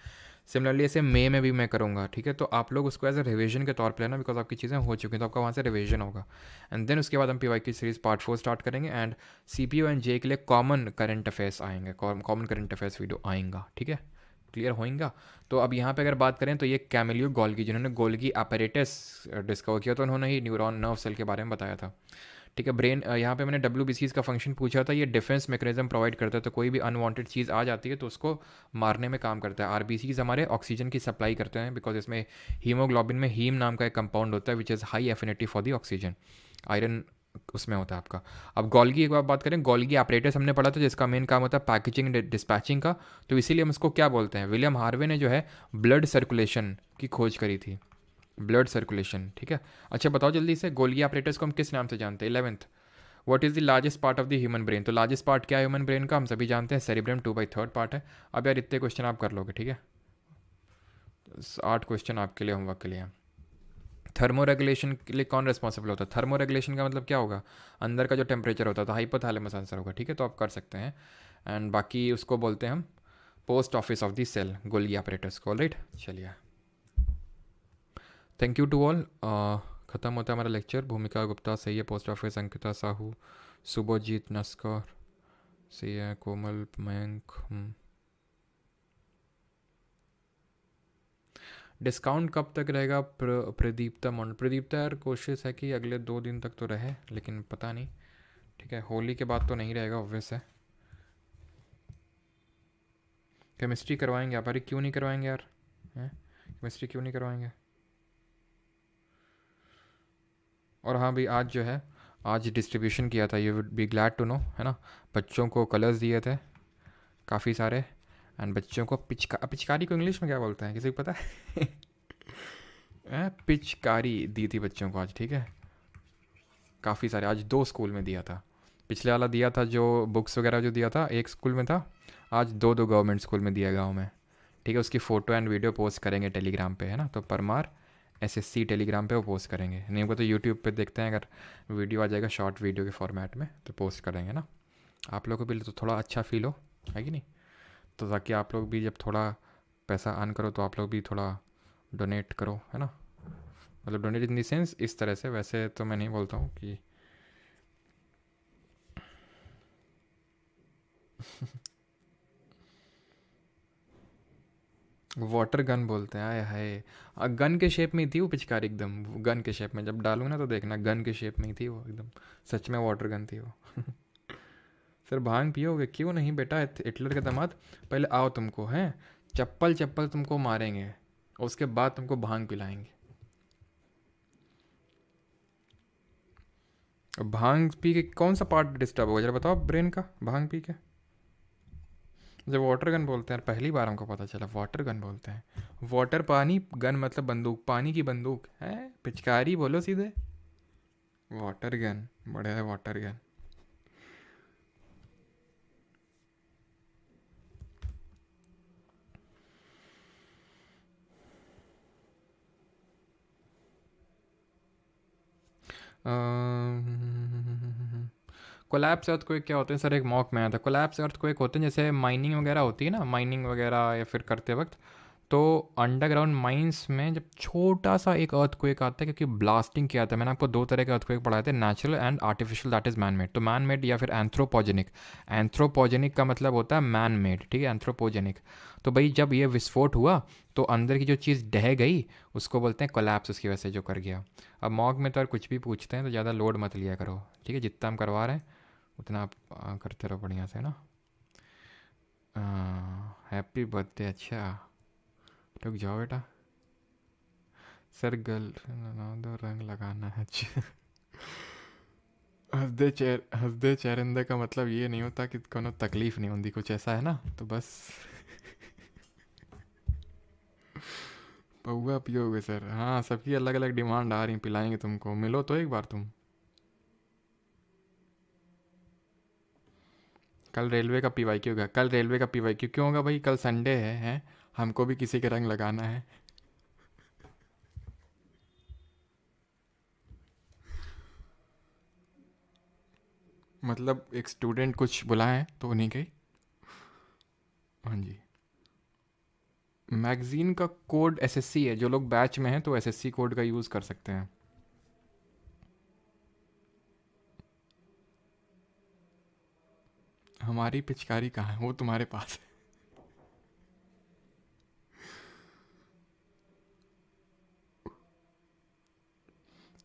A: सिमिलरली ऐसे मई में भी मैं करूँगा, ठीक है। तो आप लोग उसको एज अ रिवीजन के तौर पर लेना, बिकॉज आपकी चीज़ें हो चुकी हैं, तो आपका वहाँ से रिवीजन होगा। एंड देन उसके बाद हम पीवाई की सीरीज़ पार्ट 4 स्टार्ट करेंगे, एंड सीपीओ एंड जे के लिए कॉमन करंट अफेयर्स आएंगे, कॉमन करंट अफेयर्स वीडियो आएगा, ठीक है। क्लियर होएगा। तो अब यहाँ पे अगर बात करें तो ये कैमिलियो गोल्गी, जिन्होंने गोल्गी apparatus डिस्कवर किया, तो उन्होंने ही न्यूरॉन नर्व सेल के बारे में बताया था, ठीक है। ब्रेन, यहाँ पे मैंने WBCs का फंक्शन पूछा था, ये डिफेंस मैकेनिज्म प्रोवाइड करता है, तो कोई भी अनवांटेड चीज़ आ जाती है तो उसको मारने में काम करता है। RBCs हमारे ऑक्सीजन की सप्लाई करते हैं, बिकॉज इसमें हीमोग्लोबिन में हीम नाम का एक कंपाउंड होता है which is high affinity for the oxygen, iron उसमें होता है आपका। अब गोल्गी एक बार बात करें, गोल्गी apparatus हमने पढ़ा था, जिसका मेन काम होता है पैकेजिंग डिस्पैचिंग का, तो इसीलिए हम इसको क्या बोलते हैं, विलियम हार्वे ने जो है ब्लड सर्कुलेशन की खोज करी थी, ब्लड सर्कुलेशन, ठीक है। अच्छा बताओ जल्दी से, गोल्गी apparatus को हम किस नाम से जानते हैं? 11th, what is the largest part of the human brain? तो लार्जेस्ट पार्ट क्या है ह्यूमन ब्रेन का? हम सभी जानते हैं सेरिब्रम, 2/3 पार्ट है। अब यार इतने क्वेश्चन आप कर लोगे, ठीक है। 8 क्वेश्चन आपके लिए होमवर्क के लिए। थर्मो रेगुलेशन के लिए कौन रिस्पॉन्सिबल होता है? थर्मो रेगुलेशन का मतलब क्या होगा? अंदर का जो टेम्परेचर होता है, तो हाइपोथैलेमस आंसर होगा, ठीक है। तो आप कर सकते हैं। एंड बाकी उसको बोलते हैं हम post office of the cell, Golgi apparatus को, राइट। चलिए, थैंक यू टू ऑल। ख़त्म होता है हमारा लेक्चर। भूमिका गुप्ता सही है, पोस्ट ऑफिस अंकिता साहू, सुबोजीत नस्कर सही है, कोमल मयंक। डिस्काउंट कब तक रहेगा? प्रदीप्ता मोन, प्रदीप्ता यार कोशिश है कि अगले 2 दिन तक तो रहे, लेकिन पता नहीं, ठीक है। होली के बाद तो नहीं रहेगा, ऑब्वियस है। केमिस्ट्री करवाएंगे आप? अरे क्यों नहीं करवाएंगे यार, हैं? केमिस्ट्री क्यों नहीं करवाएंगे? और हाँ भाई, आज जो है, आज डिस्ट्रीब्यूशन किया था, you would be glad to know, है ना। बच्चों को कलर्स दिए थे काफ़ी सारे, एंड बच्चों को पिचकारी को इंग्लिश में क्या बोलते हैं, किसी को पता है? पिचकारी दी थी बच्चों को आज, ठीक है। काफ़ी सारे, आज 2 स्कूल में दिया था। पिछले वाला दिया था जो बुक्स वगैरह जो दिया था, एक स्कूल में था। आज 2 गवर्नमेंट स्कूल में दिया गाँव में, ठीक है। उसकी फ़ोटो एंड वीडियो पोस्ट करेंगे टेलीग्राम पे, है ना। तो परमार SSC टेलीग्राम पे वो पोस्ट करेंगे, नहीं को तो यूट्यूब पे देखते हैं, अगर वीडियो आ जाएगा शॉर्ट वीडियो के फॉर्मेट में तो पोस्ट करेंगे ना। आप लोगों को भी तो थोड़ा अच्छा फील हो, है कि नहीं? तो ताकि आप लोग भी जब थोड़ा पैसा अर्न करो तो आप लोग भी थोड़ा डोनेट करो, है ना। मतलब डोनेट इन द सेंस इस तरह से, वैसे तो मैं नहीं बोलता हूँ कि वाटर गन बोलते हैं, आए हाय। गन के शेप में ही थी वो पिचकारी, एकदम गन के शेप में, जब डालूंगा ना तो देखना, गन के शेप में ही थी वो एकदम, सच में वाटर गन थी वो। सर भांग पियोगे? क्यों नहीं बेटा, हिटलर के दामाद, पहले आओ तुमको हैं, चप्पल चप्पल तुमको मारेंगे, और उसके बाद तुमको भांग पिलाएंगे। भांग पी के कौन सा पार्ट डिस्टर्ब होगा जरा बताओ ब्रेन का, भांग पी के? जब वाटर गन बोलते हैं, पहली बार हमको पता चला वाटर गन बोलते हैं। वाटर पानी, गन मतलब बंदूक, पानी की बंदूक है, पिचकारी बोलो सीधे। वाटर गन, बढ़िया है वाटर गन। कोलैप्स अर्थक्वेक क्या होते हैं सर? एक मॉक में आया था, कोलैप्स अर्थक्वेक होते हैं जैसे माइनिंग वगैरह होती है ना, माइनिंग वगैरह या फिर करते वक्त, तो अंडरग्राउंड माइंस में जब छोटा सा एक अर्थक्वेक आता है, क्योंकि ब्लास्टिंग किया था, मैंने आपको 2 तरह के अर्थक्वेक पढ़ाए थे, natural and artificial, that is man made. तो मैन मेड या फिर एंथ्रोपोजेनिक, एंथ्रोपोजेनिक का मतलब होता है मैन मेड, ठीक है, एंथ्रोपोजेनिक। तो भाई जब ये विस्फोट हुआ तो अंदर की जो चीज़ ढह गई उसको बोलते हैं कोलैप्स, उसकी वजह से जो कर गया। अब मॉक में तो यार कुछ भी पूछते हैं, तो ज़्यादा लोड मत लिया करो, ठीक है। जितना हम करवा रहे हैं उतना आप करते रहो बढ़िया से ना। हैप्पी बर्थडे, अच्छा रुक जाओ बेटा। सर गल दो रंग लगाना है, अच्छा। हंसदे चेहरिंदे का मतलब ये नहीं होता कि कोनो तकलीफ नहीं होती, कुछ ऐसा है ना, तो बस। पौवा पियोगे सर? हाँ, सबकी अलग अलग डिमांड आ रही, पिलाएंगे तुमको, मिलो तो एक बार तुम। कल रेलवे का PYQ होगा, कल रेलवे का PYQ क्यों होगा भाई? कल संडे है, हैं? हमको भी किसी के रंग लगाना है। मतलब एक स्टूडेंट कुछ बुलाएं तो उन्हीं के ही। हाँ जी। मैगज़ीन का कोड एसएससी है, जो लोग बैच में हैं तो एसएससी कोड का यूज़ कर सकते हैं। हमारी पिचकारी कहाँ है, वो तुम्हारे पास है।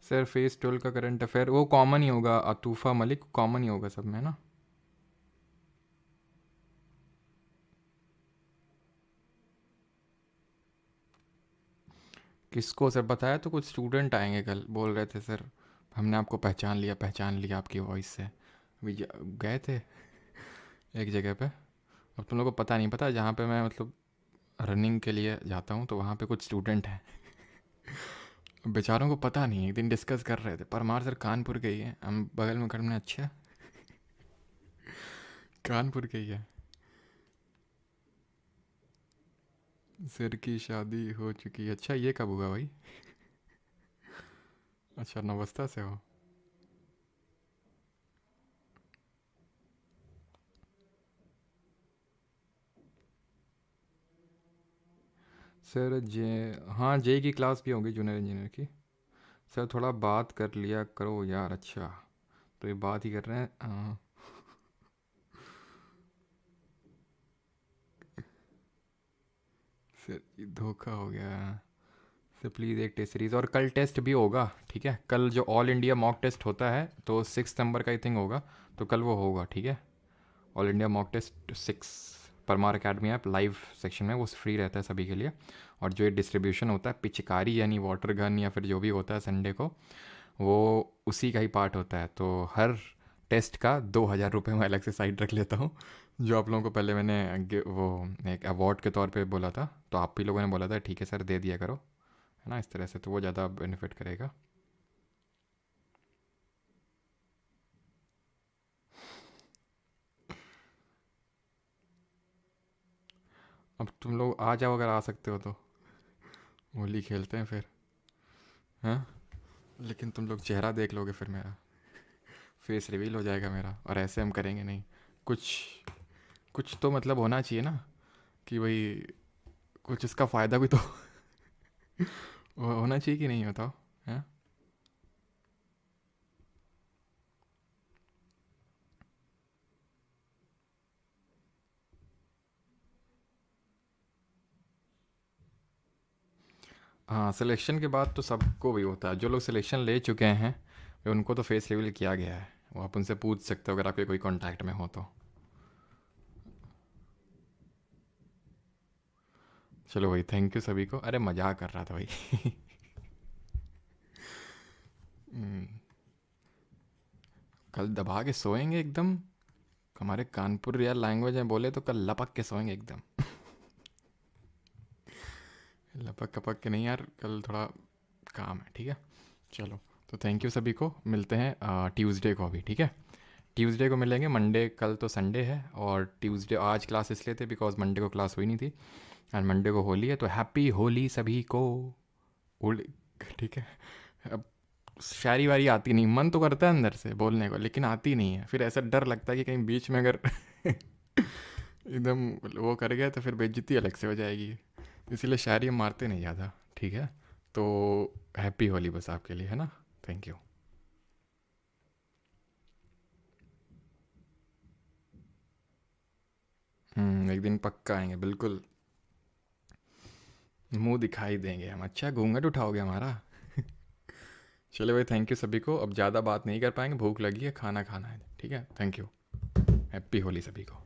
A: सर फेज 12 का करंट अफेयर वो कॉमन ही होगा, अतूफ़ा मलिक कॉमन ही होगा सब में ना। किसको सर बताया, तो कुछ स्टूडेंट आएंगे कल, बोल रहे थे सर हमने आपको पहचान लिया आपकी वॉइस से। अभी गए थे एक जगह पे। अब तुम लोगों को पता नहीं, पता जहाँ पे मैं मतलब रनिंग के लिए जाता हूँ तो वहाँ पे कुछ स्टूडेंट हैं। बेचारों को पता नहीं, एक दिन डिस्कस कर रहे थे परमार सर कानपुर गई है, हम बगल में घर में, अच्छा कानपुर गई है, सर की शादी हो चुकी है। अच्छा ये कब हुआ भाई? अच्छा नवस्ता से हो। सर जे हाँ जे की क्लास भी होगी जूनियर इंजीनियर की। सर थोड़ा बात कर लिया करो यार। अच्छा तो ये बात ही कर रहे हैं, हाँ। सर ये धोखा हो गया। सर प्लीज़ एक टेस्ट सीरीज़, और कल टेस्ट भी होगा ठीक है। कल जो ऑल इंडिया मॉक टेस्ट होता है तो 6 नंबर का आई थिंक होगा, तो कल वो होगा ठीक है। All India mock test 6, Parmar academy app live section में वो फ्री रहता है सभी के लिए। और जो ये डिस्ट्रीब्यूशन होता है पिचकारी यानी वाटर गन या फिर जो भी होता है संडे को, वो उसी का ही पार्ट होता है। तो हर टेस्ट का 2,000 रुपये मैं अलग से साइड रख लेता हूँ, जो आप लोगों को पहले मैंने वो एक अवार्ड के तौर पे बोला था, तो आप ही लोगों ने बोला था ठीक है सर दे दिया करो, है ना, इस तरह से तो वो ज़्यादा बेनिफिट करेगा। अब तुम लोग आ जाओ अगर आ सकते हो तो, होली खेलते हैं फिर। हाँ लेकिन तुम लोग चेहरा देख लोगे फिर मेरा, फेस रिवील हो जाएगा मेरा, और ऐसे हम करेंगे नहीं। कुछ कुछ तो मतलब होना चाहिए ना, कि भाई कुछ इसका फ़ायदा भी तो होना चाहिए कि नहीं, बताओ। हैं? हाँ सिलेक्शन के बाद तो सबको भी होता है, जो लोग सिलेक्शन ले चुके हैं उनको तो फेस रिवील किया गया है, वो आप उनसे पूछ सकते हो अगर आपके कोई कांटेक्ट में हो तो। चलो भाई थैंक यू सभी को, अरे मजाक कर रहा था भाई। हम्म, कल दबा के सोएंगे एकदम, हमारे कानपुर यार लैंग्वेज में बोले तो कल लपक के सोएंगे एकदम। लपक कपक के नहीं यार, कल थोड़ा काम है ठीक है। चलो तो थैंक यू सभी को, मिलते हैं ट्यूसडे को अभी ठीक है। ट्यूसडे को मिलेंगे, मंडे कल तो संडे है, और ट्यूसडे आज क्लास इसलिए थे बिकॉज मंडे को क्लास हुई नहीं थी, एंड मंडे को होली है, तो हैप्पी होली सभी को। होली ठीक है। अब शायरी वारी आती नहीं, मन तो करता है अंदर से बोलने को लेकिन आती नहीं है, फिर ऐसा डर लगता है कि कहीं बीच में अगर एकदम वो कर गया तो फिर बेइज्जती अलग से हो जाएगी, इसीलिए शायरी हम मारते नहीं ज़्यादा ठीक है। तो हैप्पी होली बस आपके लिए, है ना। Thank you. एक दिन पक्का आएंगे बिल्कुल, मुंह दिखाई देंगे हम। अच्छा घूंघट उठाओगे हमारा। चलो भाई थैंक यू सभी को, अब ज़्यादा बात नहीं कर पाएंगे, भूख लगी है, खाना खाना है ठीक है। थैंक यू, हैप्पी होली सभी को।